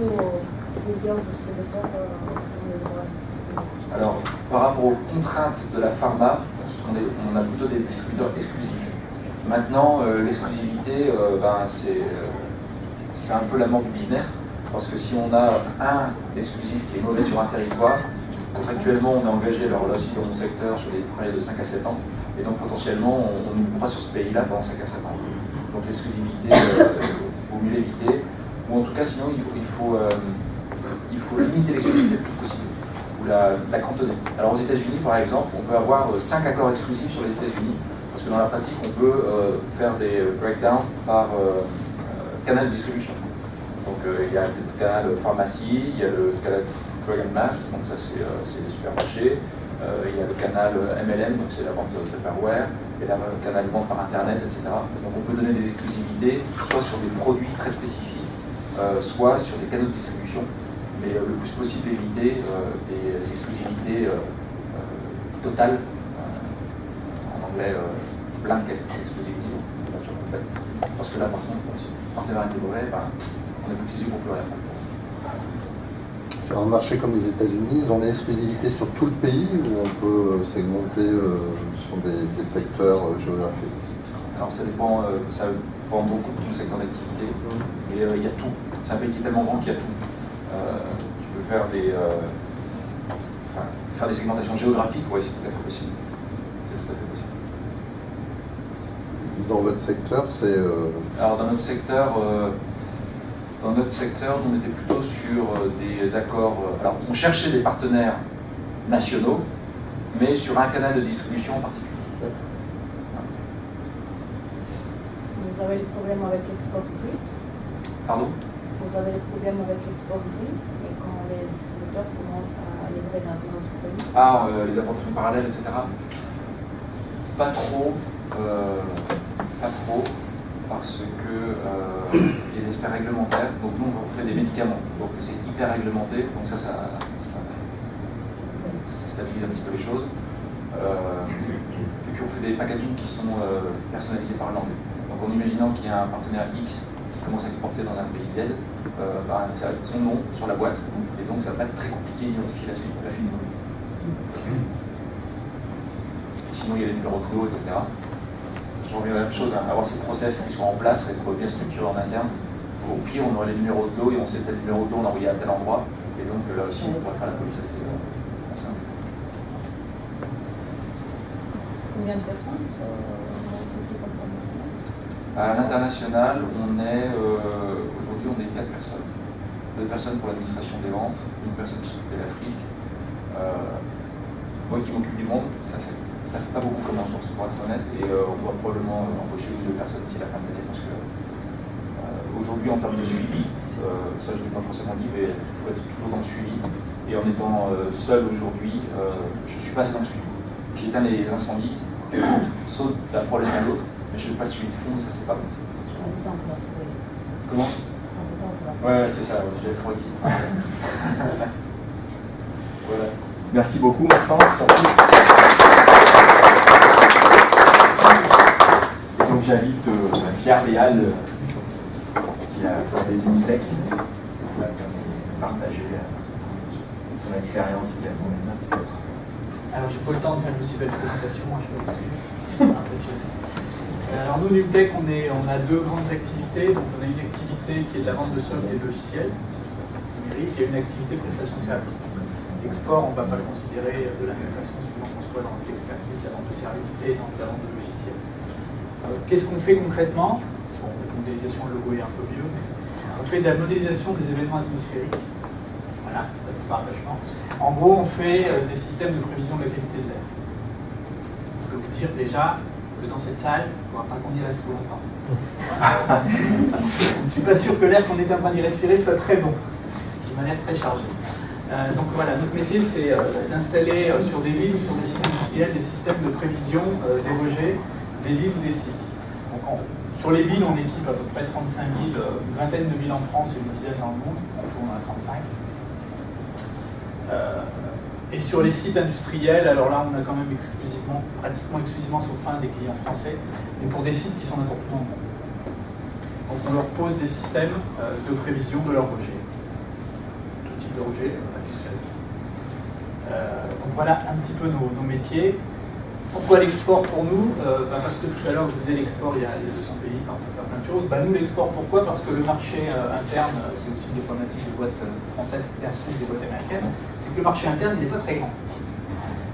plusieurs distributeurs dans le droit? Alors, par rapport aux contraintes de la pharma, on a plutôt des distributeurs exclusifs. Maintenant, l'exclusivité, c'est un peu la mort du business, parce que si on a un exclusif qui est mauvais sur un territoire, contractuellement, on est engagé, alors là aussi dans mon secteur, sur des périodes de 5 à 7 ans, et donc potentiellement, on nous croit sur ce pays-là pendant 5 à 7 ans. Donc l'exclusivité, il vaut mieux l'éviter, ou en tout cas, sinon, il faut limiter l'exclusivité le plus possible, ou la cantonner. Alors aux États-Unis, par exemple, on peut avoir 5 accords exclusifs sur les États-Unis, parce Parce que dans la pratique, on peut faire des breakdowns par canal de distribution. Donc il y a le canal pharmacie, il y a le canal drug and mass, donc ça c'est les supermarchés. Il y a le canal MLM, donc c'est la vente de Tupperware, et le canal vente par internet, etc. Donc on peut donner des exclusivités, soit sur des produits très spécifiques, soit sur des canaux de distribution, mais le plus possible éviter des exclusivités totales, en anglais blanket exclusivity, donc nature complète. Parce que là par contre, si le partenaire est mauvais, on est fixé pour plus rien. Sur un marché comme les États-Unis, ils ont une exclusivité sur tout le pays ou on peut segmenter sur des secteurs géographiques? Alors ça dépend beaucoup du secteur d'activité, mais il y a tout. C'est un pays qui est tellement grand qu'il y a tout. Tu peux faire des segmentations géographiques, oui, c'est tout à fait possible. C'est tout à fait possible. Dans votre secteur, c'est... Alors dans notre secteur, on était plutôt sur des accords. Alors, on cherchait des partenaires nationaux, mais sur un canal de distribution en particulier. Vous avez des problèmes avec l'export gris? Pardon? Vous avez des problèmes avec l'export gris et quand les distributeurs commencent à livrer dans un autre pays? Ah, les importations parallèles, etc. Pas trop. Parce que il y a des aspects réglementaires. Donc nous, on fait des médicaments, donc c'est hyper réglementé. Donc ça stabilise un petit peu les choses. Et puis on fait des packaging qui sont personnalisés par langue. Donc en imaginant qu'il y a un partenaire X qui commence à exporter dans un pays Z, ça va être son nom sur la boîte, et donc ça va pas être très compliqué d'identifier la suite. Sinon il y a les numéros de clos, etc. Je reviens à la même chose, avoir ces process qui soient en place, être bien structurés en interne. Au pire, on aurait les numéros de lot et on sait tel numéro de lot, on l'envoyait à tel endroit. Et donc là aussi, on pourrait faire la police assez simple. Combien de personnes À l'international, aujourd'hui, on est 4 personnes. 2 personnes pour l'administration des ventes, 1 personne qui s'occupe de l'Afrique. Moi qui m'occupe du monde, ça fait pas beaucoup comme ressources pour être honnête, et on doit probablement embaucher 1 ou 2 personnes d'ici la fin de l'année parce que aujourd'hui en termes de suivi, ça je ne l'ai pas forcément dit, mais il faut être toujours dans le suivi. Et en étant seul aujourd'hui, je ne suis pas assez dans le suivi. J'éteins les incendies, saute d'un problème à l'autre, mais je ne fais pas le suivi de fond et ça c'est pas bon. C'est embêtant pour la forêt. Comment? C'est embêtant pour la forêt. Ouais, c'est ça, j'ai le froid qui voilà. Merci beaucoup, Maxence. Et donc j'invite Pierre Léal, qui a fait des Unitech, à partager son expérience également. Alors j'ai pas le temps de faire une aussi belle présentation, moi je suis impressionné. Alors nous, Newtech, on a 2 grandes activités. Donc on a une activité qui est de la vente de soft et de logiciels numériques et une activité prestation de services. L'export, on ne va pas le considérer de la même façon suivant qu'on soit dans l'expertise de la vente de services et dans la vente de logiciels. Qu'est-ce qu'on fait concrètement? Bon, la modélisation, le logo est un peu vieux, mais on fait de la modélisation des événements atmosphériques. Voilà, ça fait partagement. En gros, on fait des systèmes de prévision de la qualité de l'air. Je peux vous dire déjà que dans cette salle, il ne faudra pas qu'on y reste trop longtemps. Je ne suis pas sûr que l'air qu'on est en train d'y respirer soit très bon, de manière très chargée. Donc voilà, notre métier c'est d'installer sur des villes ou sur des sites industriels des systèmes de prévision des rejets des villes ou des sites. Donc sur les villes, on équipe à peu près 35 000, une vingtaine de villes en France et une dizaine dans le monde, on tourne à 35. Et sur les sites industriels, alors là on a quand même pratiquement exclusivement sauf un des clients français, mais pour des sites qui sont n'importe où dans le monde. Donc on leur pose des systèmes de prévision de leurs rejets. Tout type de rejet. Donc voilà un petit peu nos métiers. Pourquoi l'export pour nous? Parce que tout à l'heure, je vous disais l'export, il y a 200 pays, on peut faire plein de choses. Nous, l'export, pourquoi? Parce que le marché interne, c'est aussi une des problématiques des boîtes françaises versus des boîtes américaines, c'est que le marché interne, il n'est pas très grand.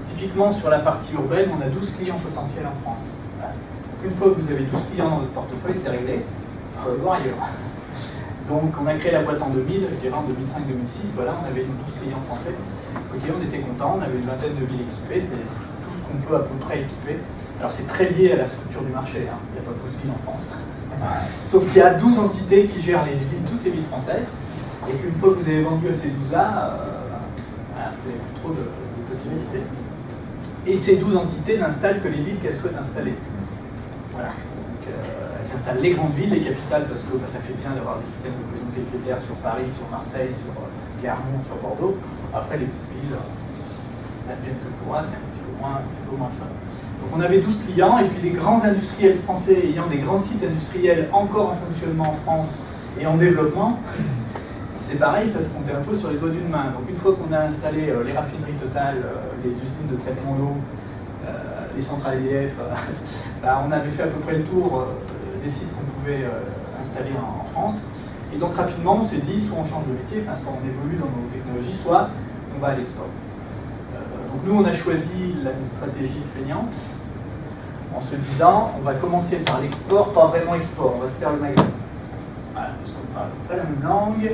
Typiquement, sur la partie urbaine, on a 12 clients potentiels en France. Voilà. Donc une fois que vous avez 12 clients dans votre portefeuille, c'est réglé, il faut aller voir ailleurs. Donc on a créé la boîte en 2000, je dirais en 2005-2006, voilà, on avait 12 clients français. Ok, on était contents, on avait une vingtaine de villes équipées, c'est tout ce qu'on peut à peu près équiper Alors c'est très lié à la structure du marché, hein. Il n'y a pas 12 villes en France. Sauf qu'il y a 12 entités qui gèrent toutes les villes françaises, et qu'une fois que vous avez vendu à ces 12-là, vous n'avez plus trop de possibilités. Et ces 12 entités n'installent que les villes qu'elles souhaitent installer. Voilà. Donc, elles installent les grandes villes, les capitales, parce que ça fait bien d'avoir des systèmes de cohésion territoriale sur Paris, sur Marseille, sur Clermont, sur Bordeaux. Après, les petites villes, n'adviennent que pour moi, c'est un petit peu moins fun. Donc on avait 12 clients, et puis les grands industriels français ayant des grands sites industriels encore en fonctionnement en France et en développement, c'est pareil, ça se comptait un peu sur les doigts d'une main. Donc une fois qu'on a installé les raffineries Total, les usines de traitement d'eau, les centrales EDF, on avait fait à peu près le tour des sites qu'on pouvait installer en France. Et donc rapidement on s'est dit, soit on change de métier, soit on évolue dans nos technologies, soit on va à l'export. Donc nous, on a choisi une stratégie feignante en se disant, on va commencer par l'export, pas vraiment export, on va se faire le magasin. Voilà, parce qu'on parle pas la même langue,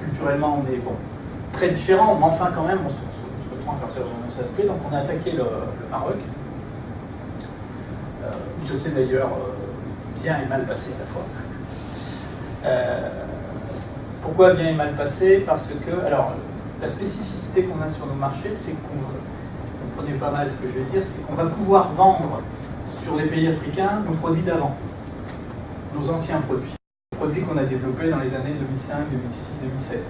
culturellement on est très différents, mais enfin quand même, on se retrouve encore sur nos aspects. Donc on a attaqué le Maroc, où ça s'est d'ailleurs bien et mal passé à la fois. Pourquoi bien et mal passé? Parce que, alors, la spécificité qu'on a sur nos marchés, c'est qu'on, comprenez pas mal ce que je vais dire, c'est qu'on va pouvoir vendre sur les pays africains nos produits d'avant, nos anciens produits. Les produits qu'on a développés dans les années 2005, 2006, 2007.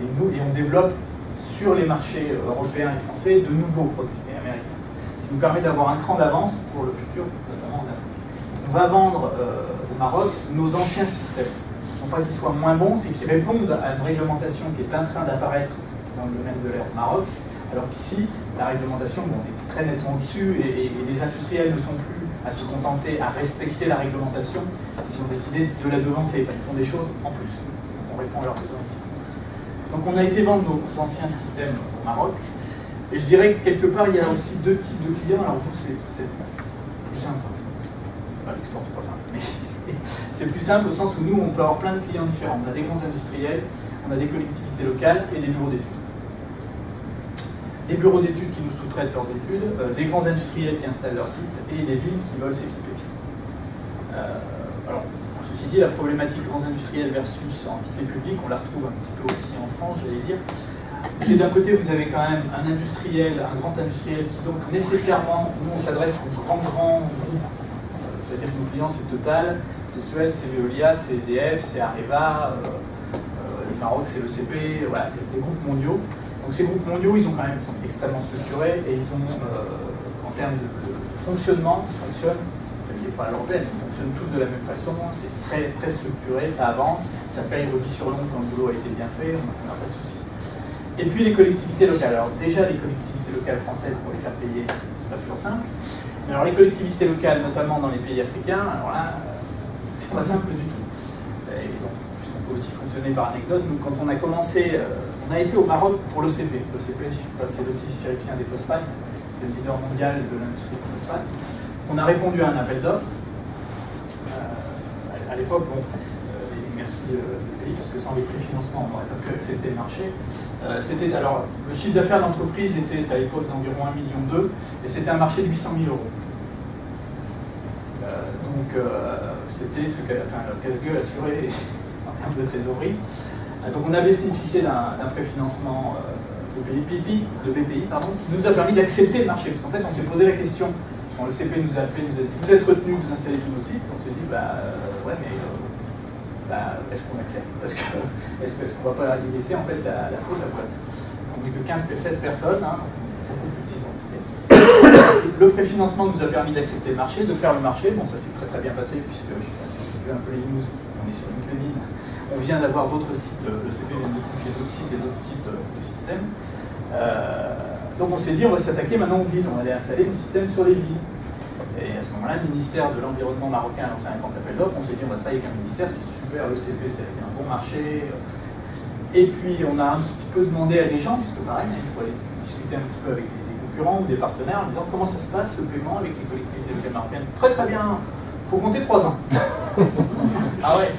Et on développe sur les marchés européens et français de nouveaux produits, et américains. Ce qui nous permet d'avoir un cran d'avance pour le futur, notamment en Afrique. On va vendre au Maroc nos anciens systèmes. Non pas qu'ils soient moins bons, c'est qu'ils répondent à une réglementation qui est en train d'apparaître dans le domaine de l'air au Maroc, alors qu'ici, la réglementation est très nettement au-dessus, et les industriels ne sont plus à se contenter à respecter la réglementation, ils ont décidé de la devancer, ils font des choses en plus. Donc on répond à leurs besoins ici. Donc on a été vendre nos anciens systèmes au Maroc, et je dirais que quelque part il y a aussi deux types de clients. Alors vous c'est peut-être plus simple, l'export c'est pas simple, mais c'est plus simple au sens où nous on peut avoir plein de clients différents. On a des grands industriels, on a des collectivités locales et des bureaux d'études. Des bureaux d'études qui nous sous-traitent leurs études, des grands industriels qui installent leur site et des villes qui veulent s'équiper. Alors, ceci dit, la problématique grands industriels versus entité publique, on la retrouve un petit peu aussi en France, j'allais dire. C'est d'un côté, vous avez quand même un industriel, un grand industriel qui donc nécessairement, nous on s'adresse aux grands groupes. C'est-à-dire que nos clients c'est Total, c'est Suez, c'est Veolia, c'est EDF, c'est Areva, le Maroc c'est le CP, voilà, c'est des groupes mondiaux. Donc ces groupes mondiaux, ils sont extrêmement structurés et ils ont, en termes de fonctionnement, ils fonctionnent, il n'est pas à l'européenne, ils fonctionnent tous de la même façon, c'est très, très structuré, ça avance, ça paye rubis sur l'ongle quand le boulot a été bien fait, on n'a pas de souci. Et puis les collectivités locales. Alors déjà, les collectivités locales françaises, pour les faire payer, c'est pas toujours simple. Mais alors les collectivités locales, notamment dans les pays africains, alors là, c'est pas simple du tout. Et donc, puisqu'on peut aussi fonctionner par anecdote, nous, quand on a commencé, on a été au Maroc pour l'OCP. L'OCP, je sais pas, c'est l'oxychérifien des phosphates, c'est le leader mondial de l'industrie du phosphate. On a répondu à un appel d'offres. À l'époque, bon, merci le pays, parce que sans les préfinancements, on n'aurait pas pu accepter le marché. Alors, le chiffre d'affaires d'entreprise était à l'époque d'environ 1,2 million, et c'était un marché de 800 000 euros. Donc, c'était ce que le casse-gueule assuré en termes de trésorerie. Donc, on a bénéficié d'un préfinancement de BPI, qui nous a permis d'accepter le marché, parce qu'en fait, on s'est posé la question. Quand le CP nous a appelé, nous a dit vous êtes retenu, vous installez tous nos sites. On s'est dit ouais, mais est-ce qu'on accepte? Parce que est-ce qu'on ne va pas y laisser en fait la peau de la boîte? On n'est que 16 personnes, hein, beaucoup plus petite entité. Le préfinancement nous a permis d'accepter le marché, de faire le marché. Bon, ça s'est très très bien passé, puisque je ne sais pas si vous avez vu un peu les news, on est sur LinkedIn. On vient d'avoir d'autres sites, le CP vient de confier d'autres sites et d'autres types de systèmes. Donc on s'est dit, on va s'attaquer maintenant aux villes, on va aller installer nos systèmes sur les villes. Et à ce moment-là, le ministère de l'Environnement marocain a lancé un grand appel d'offres, on s'est dit, on va travailler avec un ministère, c'est super, le CP, c'est un bon marché. Et puis on a un petit peu demandé à des gens, puisque pareil, il faut aller discuter un petit peu avec des concurrents ou des partenaires, en disant comment ça se passe, le paiement avec les collectivités locales marocaines. Très très bien, il faut compter 3 ans. Ah ouais.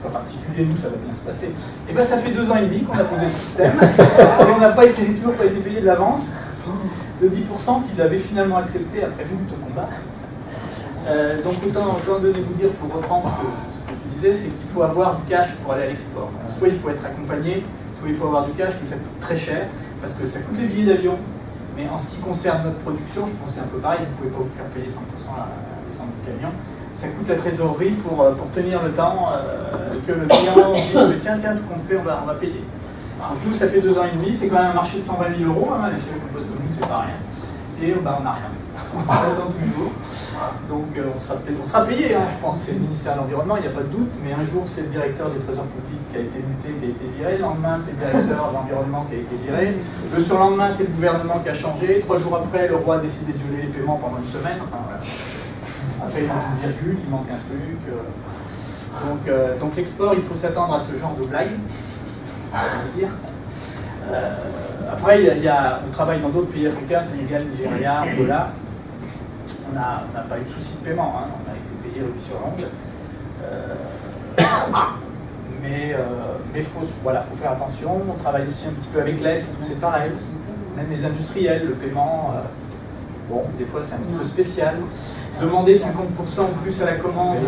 Pas particulier, nous, ça va bien se passer. Et bien, ça fait 2 ans et demi qu'on a posé le système, et on n'a pas été, toujours pas été payé de l'avance de 10% qu'ils avaient finalement accepté après beaucoup de combats. Donc autant donner vous dire, pour reprendre ce que tu disais, c'est qu'il faut avoir du cash pour aller à l'export. Soit il faut être accompagné, soit il faut avoir du cash, mais ça coûte très cher, parce que ça coûte les billets d'avion. Mais en ce qui concerne notre production, je pense que c'est un peu pareil, vous ne pouvez pas vous faire payer 100% l'essence du camion. Ça coûte la trésorerie pour tenir le temps que le client dise tiens, tout compte fait, on va payer. Donc nous, ça fait 2 ans et demi, c'est quand même un marché de 120 000 euros, à l'échelle de Compost Commune, c'est pas rien. Et on n'a rien. On attend toujours. Donc on sera payé, je pense que c'est le ministère de l'Environnement, il n'y a pas de doute, mais un jour c'est le directeur du Trésor public qui a été muté, qui a été viré, le lendemain c'est le directeur de l'Environnement qui a été viré, le surlendemain c'est le gouvernement qui a changé, 3 jours après le roi a décidé de geler les paiements pendant une semaine, enfin voilà. Après il manque une virgule, il manque un truc. Donc l'export, il faut s'attendre à ce genre de blague, on va dire. Après, on travaille dans d'autres pays africains, Sénégal, Nigeria, Angola. On n'a pas eu de souci de paiement, on a été payé rubis sur l'ongle. Mais faut faire attention. On travaille aussi un petit peu avec l'Est, c'est pareil. Même les industriels, le paiement, des fois c'est un petit peu spécial. Demander 50% en plus à la commande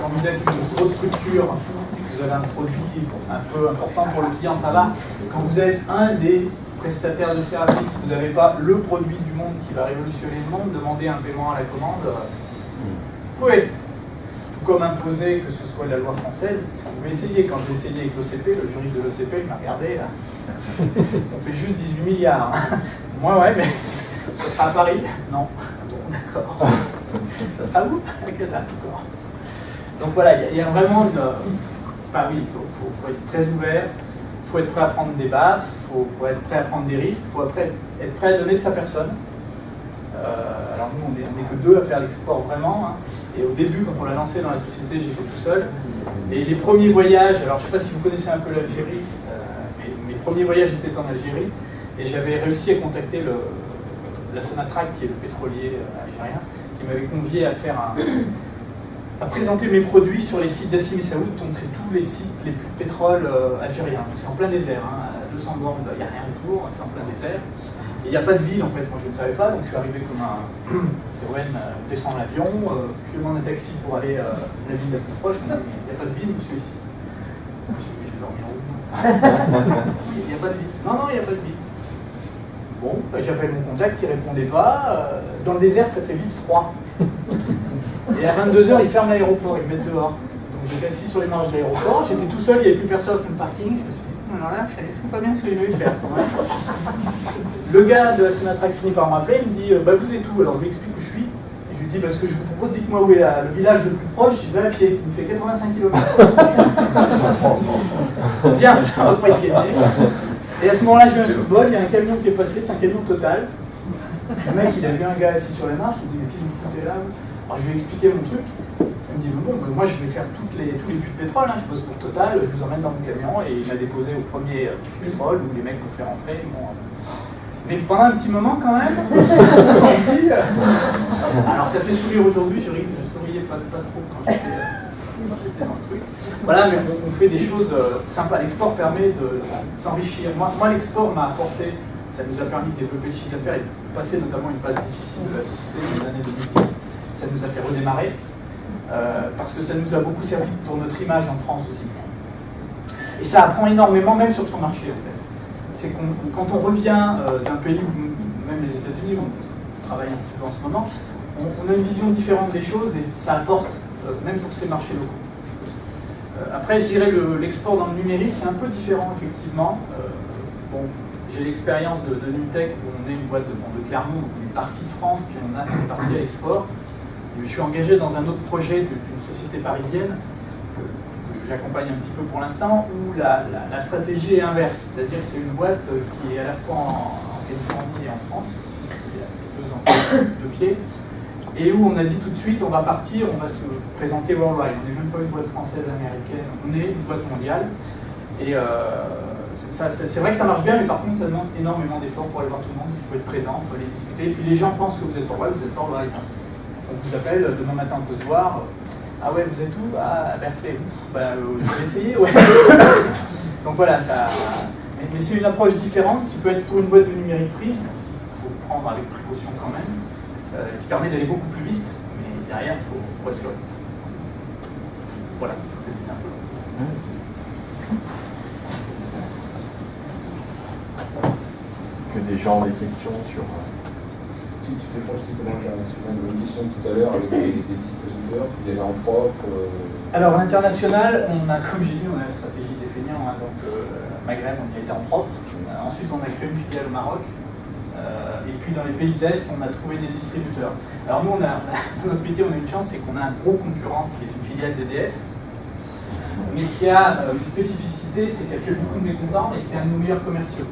quand vous êtes une grosse structure, vous avez un produit un peu important pour le client, ça va. Quand vous êtes un des prestataires de services, vous n'avez pas le produit du monde qui va révolutionner le monde, demander un paiement à la commande, vous pouvez. Tout comme imposer que ce soit la loi française, vous pouvez essayer. Quand j'ai essayé avec l'OCP, le juriste de l'OCP, il m'a regardé, là. On fait juste 18 milliards. Moi, ouais, mais ça sera à Paris? Non. Bon, d'accord. Ça sera où? À Casa, d'accord. Donc voilà, il y a vraiment une... Enfin oui, il faut être très ouvert, il faut être prêt à prendre des baffes, il faut être prêt à prendre des risques, il faut être prêt à donner de sa personne. Alors nous, on n'est que 2 à faire l'export vraiment. Et au début, quand on l'a lancé dans la société, j'étais tout seul. Et les premiers voyages, alors je ne sais pas si vous connaissez un peu l'Algérie, mes premiers voyages étaient en Algérie. Et j'avais réussi à contacter la Sonatrach, qui est le pétrolier algérien, qui m'avait convié à présenter mes produits sur les sites d'Assim et Saoud, donc c'est tous les sites les plus de pétrole algériens. Donc c'est en plein désert, à 200 bornes, il n'y a rien autour, c'est en plein désert. Et il n'y a pas de ville en fait, moi je ne savais pas, donc je suis arrivé comme un CON, descend l'avion, je demande un taxi pour aller à la ville la plus proche, on me dit il n'y a pas de ville, monsieur ici. Je me suis dit, je vais dormir où? Il n'y a pas de ville. Non, il n'y a pas de ville. Bon, j'appelle mon contact, il ne répondait pas. Dans le désert, ça fait vite froid. Et à 22h, ils ferment l'aéroport, ils me mettent dehors. Donc j'étais assis sur les marges de l'aéroport, j'étais tout seul, il n'y avait plus personne sur le parking. Je me suis dit, non, là, je savais pas bien ce que je devais faire. Le gars de la Sonatrach finit par m'appeler, il me dit, vous êtes où? Alors je lui explique où je suis. Et je lui dis, ce que je vous propose, dites-moi où est le village le plus proche, j'y vais à pied, il me fait 85 km. Bien, ça va pas être gagné. Et à ce moment-là, j'ai eu un coup de bol, il y a un camion qui est passé, c'est un camion Total. Le mec, il a vu un gars assis sur les marches, il me dit, mais qu'est-ce que vous foutez là? Alors je lui ai expliqué mon truc, il me dit, moi je vais faire tous les puits de pétrole, je bosse pour Total, je vous emmène dans mon camion, et il m'a déposé au premier puits de pétrole, où les mecs m'ont fait rentrer. Mais pendant un petit moment quand même, alors ça fait sourire aujourd'hui, je souriais pas trop quand j'étais dans le truc. Voilà, mais on fait des choses sympas. L'export permet de s'enrichir. Moi l'export m'a apporté, ça nous a permis de développer le chiffre d'affaires et de passer notamment une phase difficile de la société dans les années 2010. Ça nous a fait redémarrer parce que ça nous a beaucoup servi pour notre image en France aussi. Et ça apprend énormément, même sur son marché en fait. C'est quand on revient d'un pays, ou même les États-Unis, où on travaille un petit peu en ce moment, on a une vision différente des choses et ça apporte, même pour ces marchés locaux. Après, je dirais l'export dans le numérique, c'est un peu différent, effectivement. J'ai l'expérience de Newtech, où on est une boîte de Clermont, donc une partie de France, puis on a une partie à l'export. Je suis engagé dans un autre projet d'une société parisienne, que j'accompagne un petit peu pour l'instant, où la stratégie est inverse. C'est-à-dire que c'est une boîte qui est à la fois en Californie et en France, il y a 2 ans de pied, et où on a dit tout de suite, on va partir, on va se présenter worldwide. On n'est même pas une boîte française américaine, on est une boîte mondiale. Et c'est vrai que ça marche bien, mais par contre, ça demande énormément d'efforts pour aller voir tout le monde. Il faut être présent, il faut aller discuter. Et puis les gens pensent que vous êtes worldwide, vous êtes pas worldwide. On vous appelle demain matin, on peut se voir. Ah ouais, vous êtes où? Ah, à Berkeley. Je vais essayer, ouais. Donc voilà, mais c'est une approche différente qui peut être pour une boîte de numérique prise, parce qu'il faut prendre avec précaution quand même, qui permet d'aller beaucoup plus vite, mais derrière, il faut être sûr. Voilà, petit un peu. Est-ce que des gens ont des questions sur... Tu t'es projeté comment l'international? Une question tout à l'heure avec des distributeurs, tu y allais en propre. Alors, à l'international, on a, comme j'ai dit, on a la stratégie des feignants, hein, donc Maghreb, on y a été en propre. Ensuite, on a créé une filiale au Maroc. Et puis, dans les pays de l'Est, on a trouvé des distributeurs. Alors, nous, dans notre métier, on a une chance, c'est qu'on a un gros concurrent qui est une filiale d'EDF, mais qui a une spécificité, c'est qu'elle fait beaucoup de mécontents et c'est un de nos meilleurs commerciaux.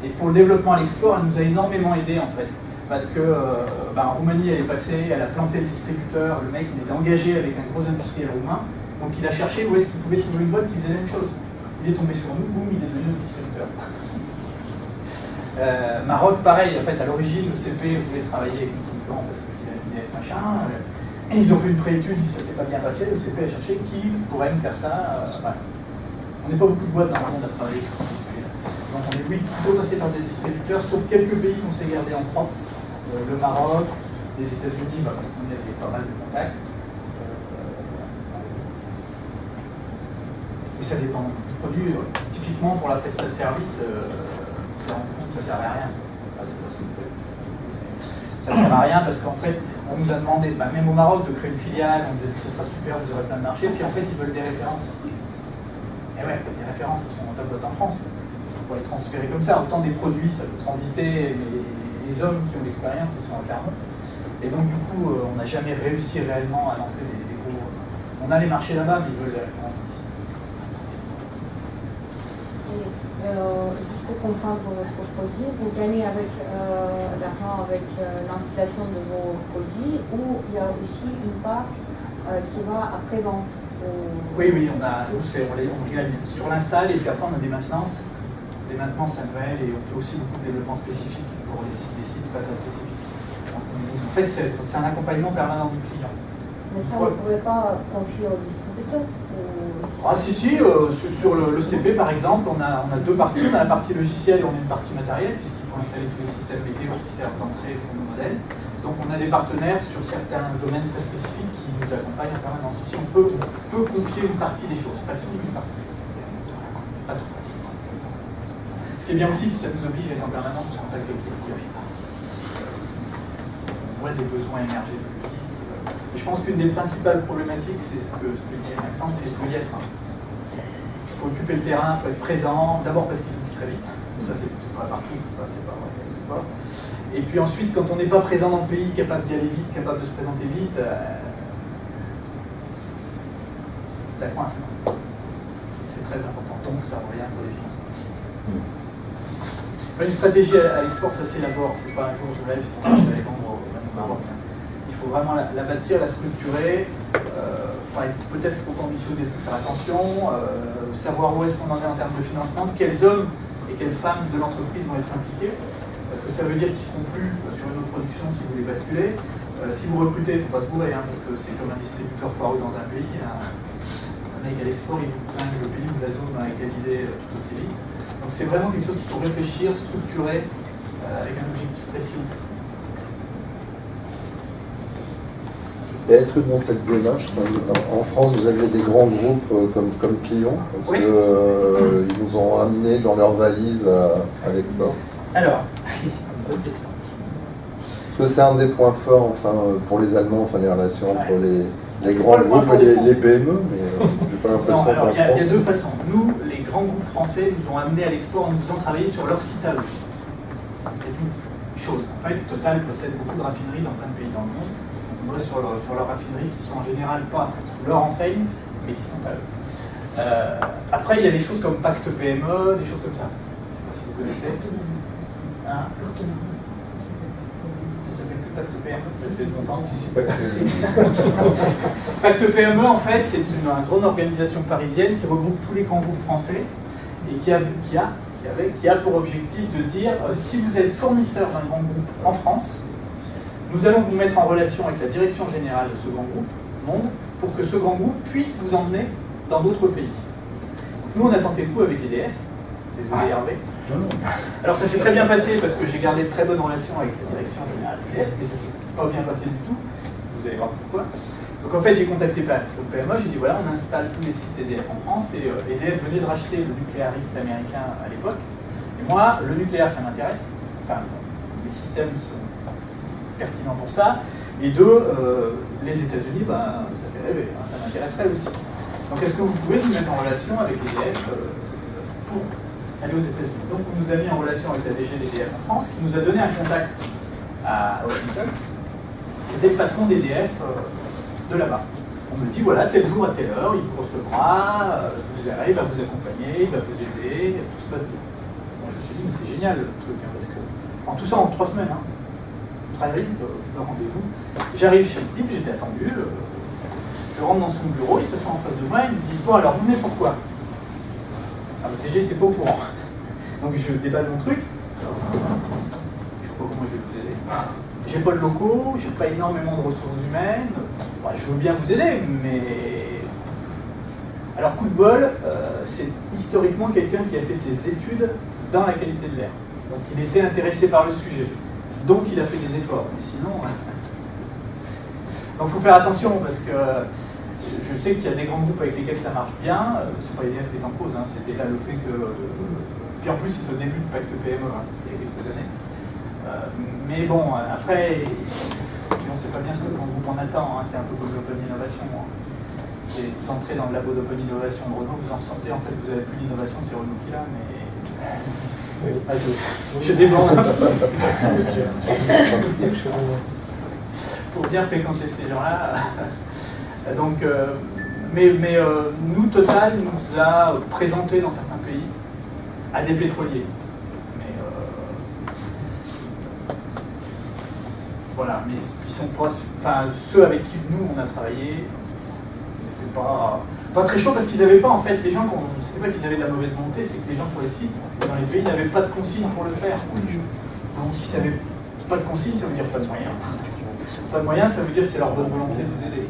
Et pour le développement à l'export, elle nous a énormément aidé en fait. Parce que en Roumanie, elle est passée, elle a planté le distributeur, le mec il était engagé avec un gros industriel roumain, donc il a cherché où est-ce qu'il pouvait trouver une boîte qui faisait la même chose. Il est tombé sur nous, boum, il est devenu notre distributeur. Maroc, pareil, en fait, à l'origine, le CP voulait travailler avec nos concurrents parce qu'il avait machin. Ils ont fait une préétude, ça s'est pas bien passé, le CP a cherché qui pourrait me faire ça. Voilà. On n'est pas beaucoup de boîtes dans le monde à travailler. Donc on est oui, plutôt passé par des distributeurs, sauf quelques pays qu'on s'est gardé en propre. Le Maroc, les États-Unis, parce qu'on y avait pas mal de contacts. Mais ça dépend du produit. Typiquement pour la prestation de service, on s'est rendu compte que ça ne servait à rien. Ça ne sert à rien parce qu'en fait, on nous a demandé, même au Maroc, de créer une filiale, on nous a dit ça sera super, vous aurez plein de marchés, puis en fait, ils veulent des références. Et ouais, des références qui sont en top en France. Pour les transférer comme ça, autant des produits, ça peut transiter, mais les hommes qui ont l'expérience, ils sont à Clermont. Et donc, du coup, on n'a jamais réussi réellement à lancer des gros. On a les marchés là-bas, mais ils veulent les références ici. Juste pour comprendre votre produit, vous gagnez avec l'argent avec l'installation de vos produits ou il y a aussi une part qui va après-vente? Oui, on gagne sur l'install et puis après on a des maintenances annuelles et on fait aussi beaucoup de développement spécifique pour des sites pas très spécifiques. Donc, en fait, c'est un accompagnement permanent du client. Mais ça, vous ne pouvez pas confier au distributeur? Ah si, sur le CP par exemple, on a deux parties. On a la partie logicielle et on a une partie matérielle, puisqu'il faut installer tous les systèmes météo qui servent d'entrée pour nos modèles. Donc on a des partenaires sur certains domaines très spécifiques qui nous accompagnent en permanence. Si on peut confier une partie des choses, pas toute une partie. Pas tout. Ce qui est bien aussi, ça nous oblige à être en permanence en contact avec ces clients. On voit des besoins émerger plus vite. Et je pense qu'une des principales problématiques, c'est ce que soulignait Maxence, c'est qu'il faut y être. Il faut occuper le terrain, il faut être présent, d'abord parce qu'il faut très vite. Ça, c'est pas partout, c'est pas vrai, c'est pas. Et puis ensuite, quand on n'est pas présent dans le pays, capable d'y aller vite, capable de se présenter vite, ça coince. C'est très important. Donc ça revient pour les financements. Une stratégie à l'export, ça s'élabore. C'est pas un jour je lève, je vais vendre au Maroc. Il faut vraiment la bâtir, la structurer, peut-être trop ambitieux de faire attention, savoir où est-ce qu'on en est en termes de financement, quels hommes et quelles femmes de l'entreprise vont être impliqués. Parce que ça veut dire qu'ils ne seront plus sur une autre production si vous les basculez. Si vous recrutez, il ne faut pas se bourrer, parce que c'est comme un distributeur foireux dans un pays. Un mec à l'export, il vous flingue le pays ou la zone dans laquelle il est tout aussi vite. Donc c'est vraiment quelque chose qu'il faut réfléchir, structurer, avec un objectif précis. Et est-ce que dans cette démarche, en France, vous aviez des grands groupes comme Pillon, parce qu'ils nous ont amenés dans leurs valises à l'export? Alors, parce que c'est un des points forts, pour les Allemands, les relations entre les grands groupes et les PME, mais j'ai pas l'impression qu'en France... Il y a deux façons. Nous, les grands groupes français nous ont amenés à l'export en nous faisant travailler sur leur site à eux. C'est une chose. En fait, Total possède beaucoup de raffineries dans plein de pays dans le monde. On bosse sur leurs raffineries qui sont en général pas sous leur enseigne, mais qui sont à eux. Après, il y a des choses comme Pacte PME, des choses comme ça. Je ne sais pas si vous connaissez. Hein? Ça s'appelle plus Pacte PME. Pacte PME, en fait, c'est une grande organisation parisienne qui regroupe tous les grands groupes français et qui a pour objectif de dire si vous êtes fournisseur d'un grand groupe en France, nous allons vous mettre en relation avec la direction générale de ce grand groupe, monde, pour que ce grand groupe puisse vous emmener dans d'autres pays. Nous, on a tenté le coup avec EDF. Désolé Hervé. Alors ça s'est très bien passé parce que j'ai gardé de très bonnes relations avec la direction générale d'EDF, mais ça s'est pas bien passé du tout. Vous allez voir pourquoi. Donc en fait j'ai contacté le PME, j'ai dit voilà on installe tous les sites EDF en France et EDF venait de racheter le nucléariste américain à l'époque. Et moi le nucléaire ça m'intéresse, enfin les systèmes sont pertinents pour ça. Et deux, les États-Unis, bah, ça fait rêver, hein, ça m'intéresserait aussi. Donc est-ce que vous pouvez nous mettre en relation avec EDF pour aller aux États-Unis? Donc on nous a mis en relation avec la DG d'EDF en France, qui nous a donné un contact à Washington, qui était le patron d'EDF de là-bas. On me dit voilà, tel jour à telle heure, il vous recevra, vous verrez, il va vous accompagner, il va vous aider, tout se passe bien. Moi je me suis dit mais c'est génial le truc, hein, parce que en tout ça en 3 semaines, hein, très vite, le rendez-vous. J'arrive chez le type, j'étais attendu, je rentre dans son bureau, il s'assoit en face de moi, il me dit bon alors vous venez pourquoi? Ah bah déjà il n'était pas au courant. Donc je déballe mon truc, je ne sais pas comment je vais vous aider. J'ai pas de locaux, j'ai pas énormément de ressources humaines, bah, je veux bien vous aider, mais... Alors coup de bol, c'est historiquement quelqu'un qui a fait ses études dans la qualité de l'air. Donc il était intéressé par le sujet. Donc il a fait des efforts, mais sinon... Donc il faut faire attention, parce que je sais qu'il y a des grands groupes avec lesquels ça marche bien, c'est pas EDF qui est en cause, hein, c'était là le fait que... Puis en plus c'était au début du pacte PME, hein, c'était il y a quelques années. Mais bon, après, on ne sait pas bien ce que le grand groupe en attend, hein, c'est un peu comme l'open innovation. Hein. Vous entrez dans le labo d'open innovation de Renault, vous en sortez, en fait vous n'avez plus d'innovation, c'est Renault qui l'a, mais... Oui. Ah, je déborde. Pour bien fréquenter ces gens-là. Donc, mais nous, Total nous a présenté dans certains pays à des pétroliers. Mais voilà, mais ils sont pas, enfin ceux avec qui nous on a travaillé, n'étaient pas très chaud parce qu'ils n'avaient pas en fait, les gens, c'était pas qu'ils avaient de la mauvaise volonté, c'est que les gens sur les sites, dans les pays, n'avaient pas de consignes pour le faire. Donc ils savaient pas de consignes, ça veut dire pas de moyens. Pas de moyens, ça veut dire que c'est leur bonne volonté de nous aider.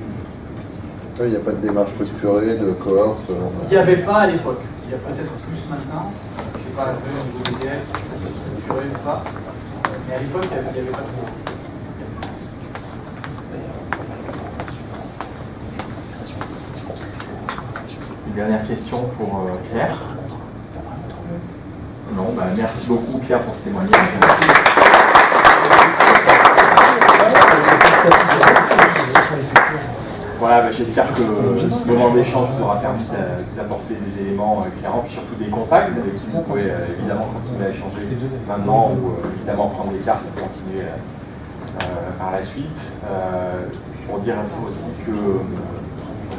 Il n'y a pas de démarche structurée, de cohorte. Il n'y avait pas à l'époque. Il y a peut-être plus maintenant. Je ne sais pas au niveau d'EDF si ça s'est structuré ou pas. Mais à l'époque, il n'y avait pas trop. Une dernière question pour Pierre. Non, bah, merci beaucoup Pierre pour ce témoignage. Voilà, bah, j'espère que ce moment d'échange vous aura permis de vous apporter des éléments clairants, puis surtout des contacts avec qui vous pouvez évidemment continuer à échanger maintenant ou évidemment prendre des cartes et continuer par la suite. Pour dire aussi que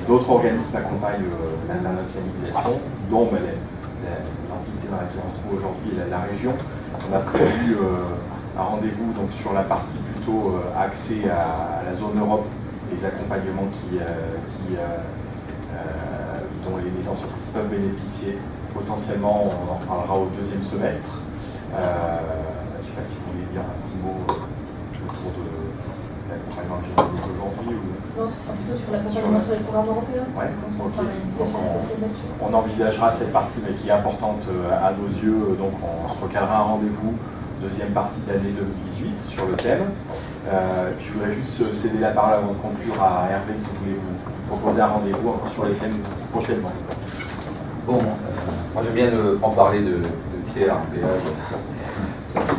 d'autres organismes accompagnent l'internationalisation, dont l'entité dans laquelle on se trouve aujourd'hui, la région. On a prévu un rendez-vous donc, sur la partie plutôt axée à la zone Europe, les accompagnements dont les entreprises peuvent bénéficier. Potentiellement, on en parlera au 2e semestre. Je ne sais pas si vous voulez dire un petit mot autour de l'accompagnement que j'ai donné aujourd'hui. Non, ce sera plutôt sur l'accompagnement sur les programmes européens. Ouais, on envisagera cette partie mais qui est importante à nos yeux, donc on se recalera un rendez-vous, 2e partie de l'année 2018 sur le thème. Puis je voudrais juste céder la parole avant de conclure à Hervé qui voulait vous proposer un rendez-vous encore sur les thèmes prochainement. Bon, moi j'aime bien en parler de Pierre Béal. Ça fait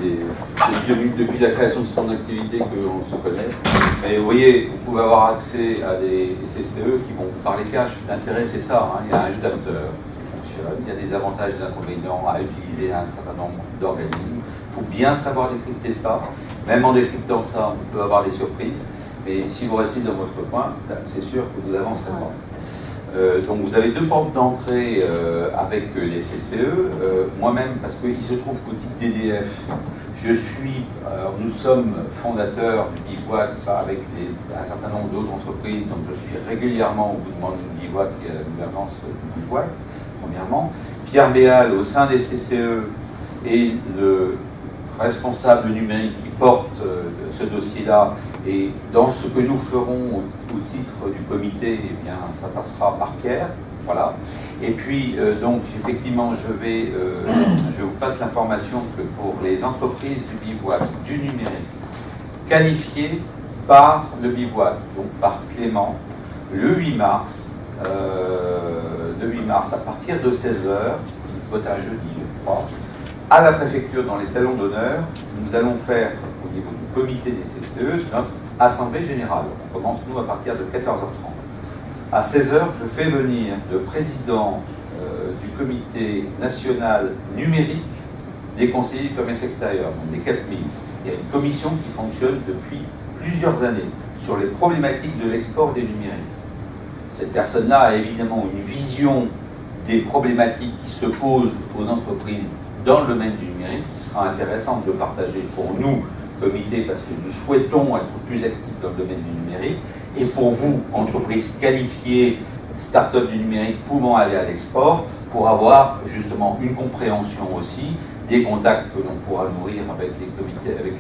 depuis la création de son activité qu'on se connaît. Mais vous voyez, vous pouvez avoir accès à des CCE qui vont vous parler cash. L'intérêt c'est ça, hein. Il y a un jeu d'acteurs qui fonctionne, il y a des avantages et des inconvénients à utiliser un certain nombre d'organismes. Il faut bien savoir décrypter ça. Même en décryptant ça, on peut avoir des surprises. Mais si vous restez dans votre coin, c'est sûr que vous avancerez pas. Donc vous avez 2 portes d'entrée avec les CCE. Moi-même, parce qu'il se trouve qu'au titre d'EDF, nous sommes fondateurs du Bivouac avec un certain nombre d'autres entreprises, donc je suis régulièrement au bout du Bivouac et à la gouvernance du Bivouac, premièrement. Pierre Béal, au sein des CCE, est le responsable numérique qui porte ce dossier-là, et dans ce que nous ferons au titre du comité, eh bien, ça passera par Pierre. Voilà. Et puis, donc, effectivement, je vous passe l'information que pour les entreprises du bivouac, du numérique, qualifiées par le bivouac, donc par Clément, le 8 mars, à partir de 16h, vote un jeudi, je crois, à la préfecture, dans les salons d'honneur, nous allons faire, au niveau du comité des CCE, notre assemblée générale. On commence, nous, à partir de 14h30. À 16h, je fais venir le président du comité national numérique des conseillers du commerce extérieur, donc des 4000. Il y a une commission qui fonctionne depuis plusieurs années sur les problématiques de l'export des numériques. Cette personne-là a évidemment une vision des problématiques qui se posent aux entreprises dans le domaine du numérique, qui sera intéressante de partager pour nous, comité, parce que nous souhaitons être plus actifs dans le domaine du numérique, et pour vous, entreprises qualifiées, start-up du numérique pouvant aller à l'export, pour avoir justement une compréhension aussi des contacts que l'on pourra nourrir avec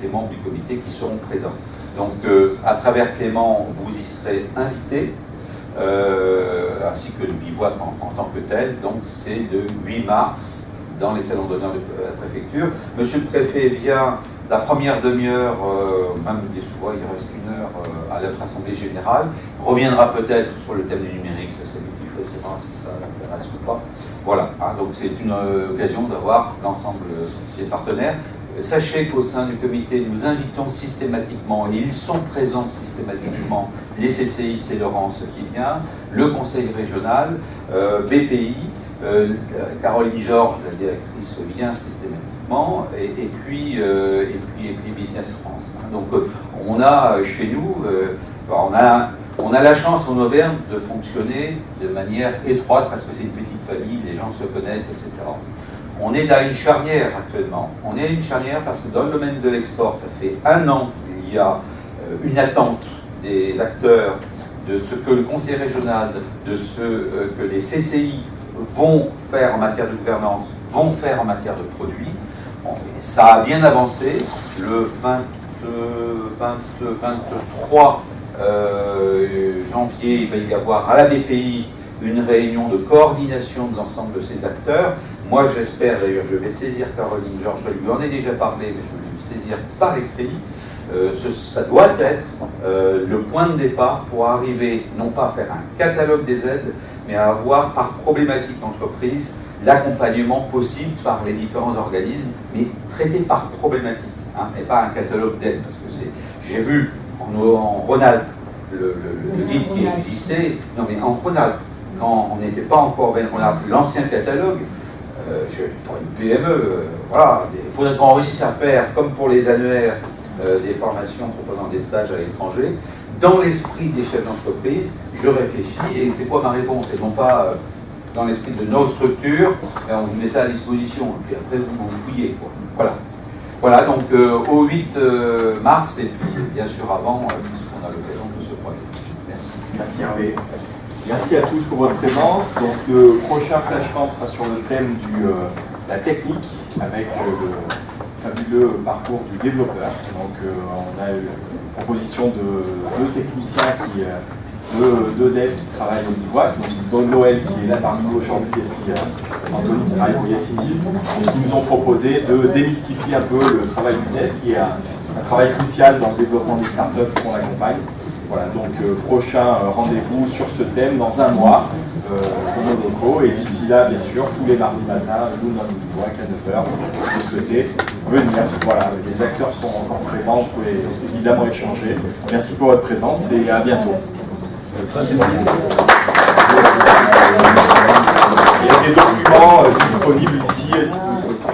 les membres du comité qui seront présents. Donc, à travers Clément, vous y serez invités, ainsi que le bivouac en tant que tel. Donc, c'est le 8 mars dans les salons d'honneur de la préfecture. Monsieur le préfet vient la première demi-heure, même des fois il reste une heure à notre assemblée générale, reviendra peut-être sur le thème du numérique, ça serait lui qui choisira si ça l'intéresse ou pas. Voilà, hein, donc c'est une occasion d'avoir l'ensemble des partenaires. Sachez qu'au sein du comité, nous invitons systématiquement, et ils sont présents systématiquement, les CCI, c'est Laurence qui vient, le conseil régional, BPI, Caroline Georges, la directrice, vient systématiquement, et puis Business France. Donc on a chez nous, on a la chance en Auvergne de fonctionner de manière étroite, parce que c'est une petite famille, les gens se connaissent, etc. On est à une charnière actuellement. On est à une charnière parce que dans le domaine de l'export, ça fait 1 an qu'il y a une attente des acteurs de ce que le conseil régional, de ce que les CCI vont faire en matière de gouvernance, vont faire en matière de produits. Bon, ça a bien avancé. Le 23 janvier, il va y avoir à la BPI une réunion de coordination de l'ensemble de ces acteurs. Moi, j'espère, d'ailleurs, je vais saisir Caroline Georges, je lui en ai déjà parlé, mais je vais lui saisir par écrit. Ça doit être le point de départ pour arriver, non pas à faire un catalogue des aides, mais à avoir par problématique d'entreprise l'accompagnement possible par les différents organismes, mais traité par problématique, hein, et pas un catalogue d'aides, parce que j'ai vu en Rhône-Alpes le guide qui existait, non mais en Rhône-Alpes, quand on n'était pas encore vers Rhône-Alpes, l'ancien catalogue, pour une PME, voilà, il faudrait qu'on réussisse à faire, comme pour les annuaires des formations proposant des stages à l'étranger, dans l'esprit des chefs d'entreprise, je réfléchis, et c'est quoi ma réponse? Et non pas dans l'esprit de nos structures, et on vous met ça à disposition, et puis après vous fouillez, quoi. Voilà. Voilà, donc au 8 mars, et puis bien sûr avant, puisqu'on a l'occasion de se croiser. Merci. Merci Hervé. Merci à tous pour votre présence. Donc le prochain flashpoint sera sur le thème de la technique, avec le fabuleux parcours du développeur. Donc on a une proposition de 2 techniciens, deux devs qui travaillent au bivouac. Donc Don Noël qui est là parmi nous aujourd'hui, et puis Anthony qui travaille pour Yacidiz, et qui nous ont proposé de démystifier un peu le travail du dev, qui est un travail crucial dans le développement des startups qu'on accompagne. Voilà, donc prochain rendez-vous sur ce thème dans 1 mois dans nos locaux, et d'ici là, bien sûr, tous les mardis matins, nous dans le bivouac à 9h, si vous souhaitez venir. Voilà, les acteurs sont encore présents, vous pouvez évidemment échanger. Merci pour votre présence et à bientôt. Il y a des documents disponibles ici si vous souhaitez.